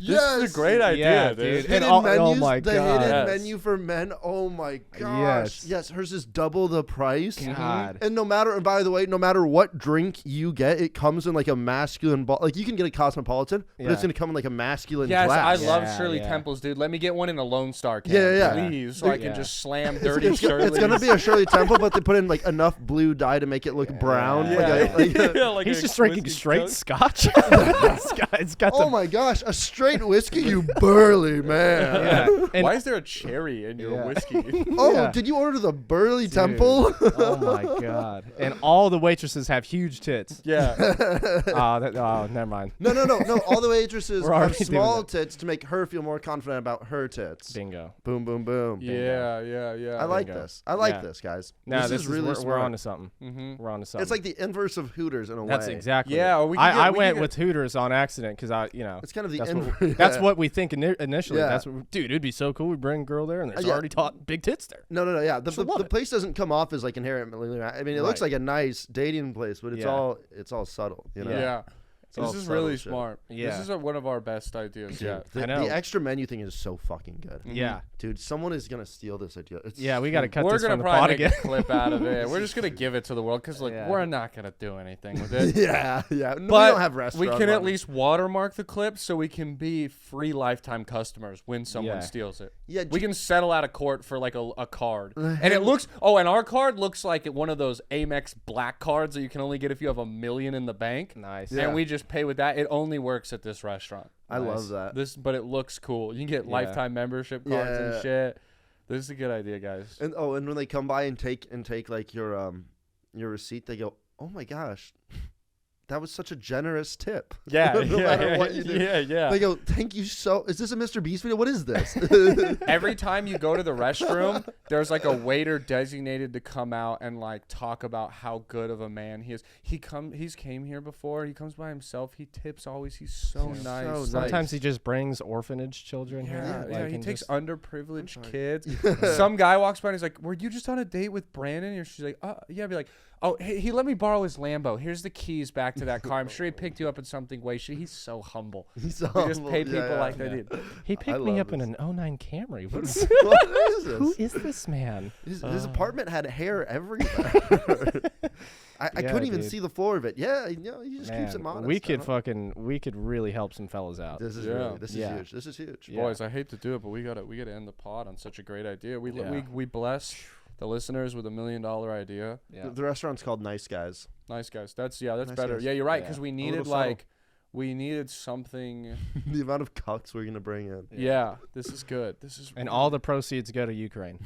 C: This is a great idea,
B: Yeah,
C: dude.
B: dude.
A: Hidden
B: And oh
A: menus,
B: my
A: the
B: God.
A: hidden
C: Yes.
A: menu for men. Oh my gosh.
B: Yes.
A: Yes, hers is double the price.
B: God.
A: And and by the way, no matter what drink you get, it comes in like a masculine like you can get a cosmopolitan, but it's
B: Yeah.
A: gonna come in like a masculine
C: Yes,
A: glass.
C: I love
B: Yeah,
C: Shirley
B: yeah.
C: Temples, dude. Let me get one in a Lone Star can,
A: Yeah.
C: please, so I can
B: Yeah.
C: just slam dirty
A: It's gonna be a Shirley Temple, but they put in like enough blue dye to make it look brown.
C: Yeah.
A: Like
B: He's
C: a
B: just drinking
C: whiskey
B: straight
C: Coke.
B: scotch. it's got
A: oh
B: some.
A: my gosh, a straight whiskey, you burly man.
B: Yeah. And,
C: Why is there a cherry in your
B: Yeah.
C: whiskey?
A: Oh,
B: Yeah.
A: did you order the Burley Temple?
B: oh my God. And all the waitresses have huge tits.
C: Yeah.
B: Oh, never mind.
A: No. All the waitresses
B: We're
A: have
B: already doing
A: small
B: that.
A: tits to make her feel more confident about her tits.
B: Bingo.
A: Boom, boom, boom.
C: Yeah.
A: I like
B: Bingo.
A: this. I like
B: Yeah.
A: this, guys.
B: No,
A: this is really
B: we're
A: smart.
B: onto something.
C: Mm-hmm.
B: We're onto something.
A: It's like the inverse of Hooters in a
B: That's
A: way.
B: exactly.
C: Yeah,
B: it.
C: or we could
B: I
C: we
B: went
C: could
B: with Hooters on accident because
A: It's kind of the
B: that's
A: inverse.
B: what, that's what we think initially.
A: Yeah.
B: That's what, dude. It'd be so cool. We bring a girl there and there's
A: Yeah.
B: already big tits there.
A: No. Yeah, the
B: Just love it.
A: place doesn't come off as like inherently. I mean, it looks
B: Right.
A: like a nice dating place, but it's
B: Yeah.
A: all subtle. You know.
C: Yeah.
A: all
C: This is
A: subtle
C: really
A: shit.
C: smart.
B: Yeah.
C: This is one of our best ideas yet.
A: The,
B: I know.
A: the extra menu thing is so fucking good.
B: Yeah.
A: Dude, someone is gonna steal this idea. It's
B: Yeah, we got to cut
C: We're
B: this
C: gonna
B: from the
C: probably
B: pot
C: make
B: again.
C: a clip out of it. We're just gonna give it to the world because like
B: Yeah.
C: we're not gonna do anything with it.
A: yeah. No, we
C: But
A: don't have restaurant
C: we can at
A: money.
C: least watermark the clip so we can be free lifetime customers when someone
B: Yeah.
C: steals it.
A: Yeah,
C: We can settle out of court for like a card. And it looks and our card looks like one of those Amex black cards that you can only get if you have $1 million in the bank.
B: Nice.
A: Yeah.
C: And we just pay with that. It only works at this restaurant.
A: I
B: Nice.
A: love that.
C: But it looks cool. You can get
B: Yeah.
C: lifetime membership cards
A: Yeah.
C: and shit. This is a good idea, guys.
A: And and when they come by and take like your receipt, they go, "Oh my gosh, that was such a generous tip."
C: Yeah,
A: No matter what you do.
C: yeah.
A: They go, "Thank you so." Is this a Mr. Beast video? What is this?
C: Every time you go to the restroom, there's like a waiter designated to come out and like talk about how good of a man he is. He's came here before. He comes by himself. He tips always. He's so
A: He's
C: nice.
A: so
C: Like,
A: nice.
B: Sometimes he just brings orphanage children here.
C: Yeah,
B: like,
C: he
B: and
C: takes
B: just-
C: underprivileged
A: sorry.
C: kids. Some guy walks by and he's like, "Were you just on a date with Brandon?" And she's like, "Yeah." I'd be like, Oh, he let me borrow his Lambo. Here's the keys back to that car. I'm sure he picked you up in something way. He's so humble.
A: He's
C: We just pay people like they did.
B: He picked me up in an 09 Camry. What is
A: this?
B: Who is this man?
A: His apartment had hair everywhere. I couldn't even see the floor of it. Yeah, he just keeps it modest.
B: We could really help some fellas out.
A: This is huge. This is huge.
B: Yeah.
C: Boys, I hate to do it, but we gotta end the pod on such a great idea. We bless the listeners with $1 million idea.
B: Yeah.
A: The restaurant's called Nice Guys.
C: Nice guys. That's Nice
A: Guys.
C: better. Yeah, you're right, because
B: Yeah.
C: we needed something.
A: The amount of cucks we're gonna bring in.
C: Yeah, this is good.
B: And all the proceeds go to Ukraine.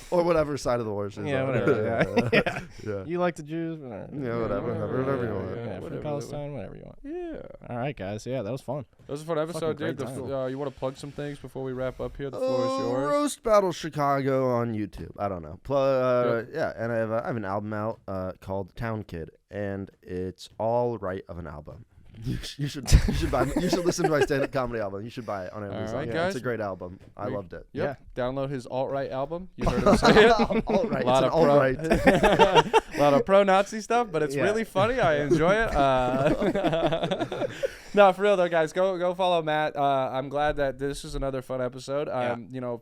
A: Or whatever side of the war.
B: Yeah, whatever.
A: Yeah.
B: You like the Jews? Whatever.
A: Yeah, whatever you want.
B: Yeah,
C: whatever,
B: for Palestine, whatever you want.
C: Yeah.
B: All right, guys. Yeah, that was fun.
C: That was a fun episode,
B: Fucking
C: dude.
B: great time.
C: You want to plug some things before we wrap up here? The floor is yours.
A: Roast Battle Chicago on YouTube. I don't know. Yeah, and I have an album out called Town Kid, and it's all right of an album. You should listen to my stand-up comedy album. You should buy it on Amazon.
C: right,
A: Yeah,
C: guys.
A: it's a great album. I loved it.
C: Yep. Download his alt-right album. You heard him say it.
A: All right.
C: A lot
A: It's
C: of
A: an all right.
C: A lot of pro-Nazi stuff, but it's
B: Yeah.
C: really funny. I enjoy it. No, for real though, guys, go follow Matt. I'm glad that this is another fun episode.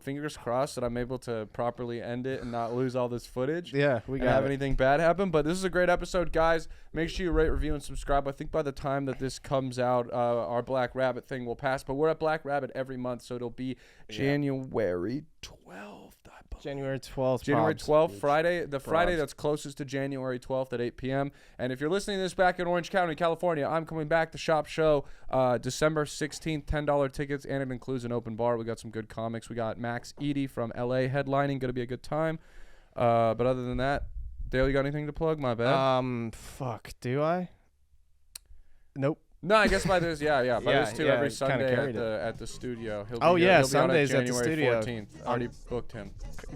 C: Fingers crossed that I'm able to properly end it and not lose all this footage.
B: Yeah, we
C: And
B: got
C: have
B: it.
C: anything bad happen. But this is a great episode, guys. Make sure you rate, review, and subscribe. I think by the time that this comes out, our Black Rabbit thing will pass. But we're at Black Rabbit every month, so it'll be January 12th.
B: January 12th.
C: January
B: Probs.
C: 12th, Friday, the Friday
B: Probs.
C: that's closest to January 12th at 8 p.m. And if you're listening to this back in Orange County, California, I'm coming back to Shop Show December 16th, $10 tickets, and it includes an open bar. We got some good comics. We got Max Eady from LA headlining. Going to be a good time. But other than that, Dale, you got anything to plug? My bad.
B: Fuck. Do I? Nope.
C: No, I guess by this, by this too, every
B: kinda
C: Sunday
B: carried
C: at the studio. He'll be
B: Oh,
C: here.
B: yeah,
C: He'll be on
B: Sundays at the
C: January
B: studio.
C: 14th. Already booked him.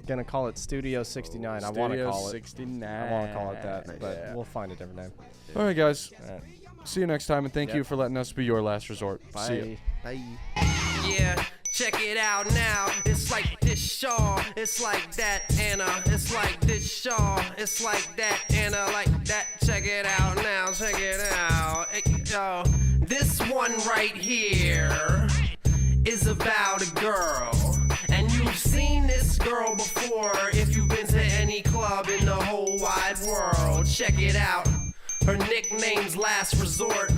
B: Gonna call it Studio 69. I want to
C: Studio
B: call it.
C: 69.
B: I want to call it that, but
C: Yeah.
B: we'll find a different name.
C: All right, guys.
B: All right.
C: See you next time, and thank you for letting us be your last resort. See ya.
B: Bye.
A: Bye.
D: Yeah, check it out now. It's like this, Shaw. It's like that, Anna. It's like this, Shaw. It's like that, Anna. Like that. Check it out now. Check it out. Hey, yo, this one right here is about a girl. And you've seen this girl before if you've been to any club in the whole wide world. Check it out. Her nickname's Last Resort.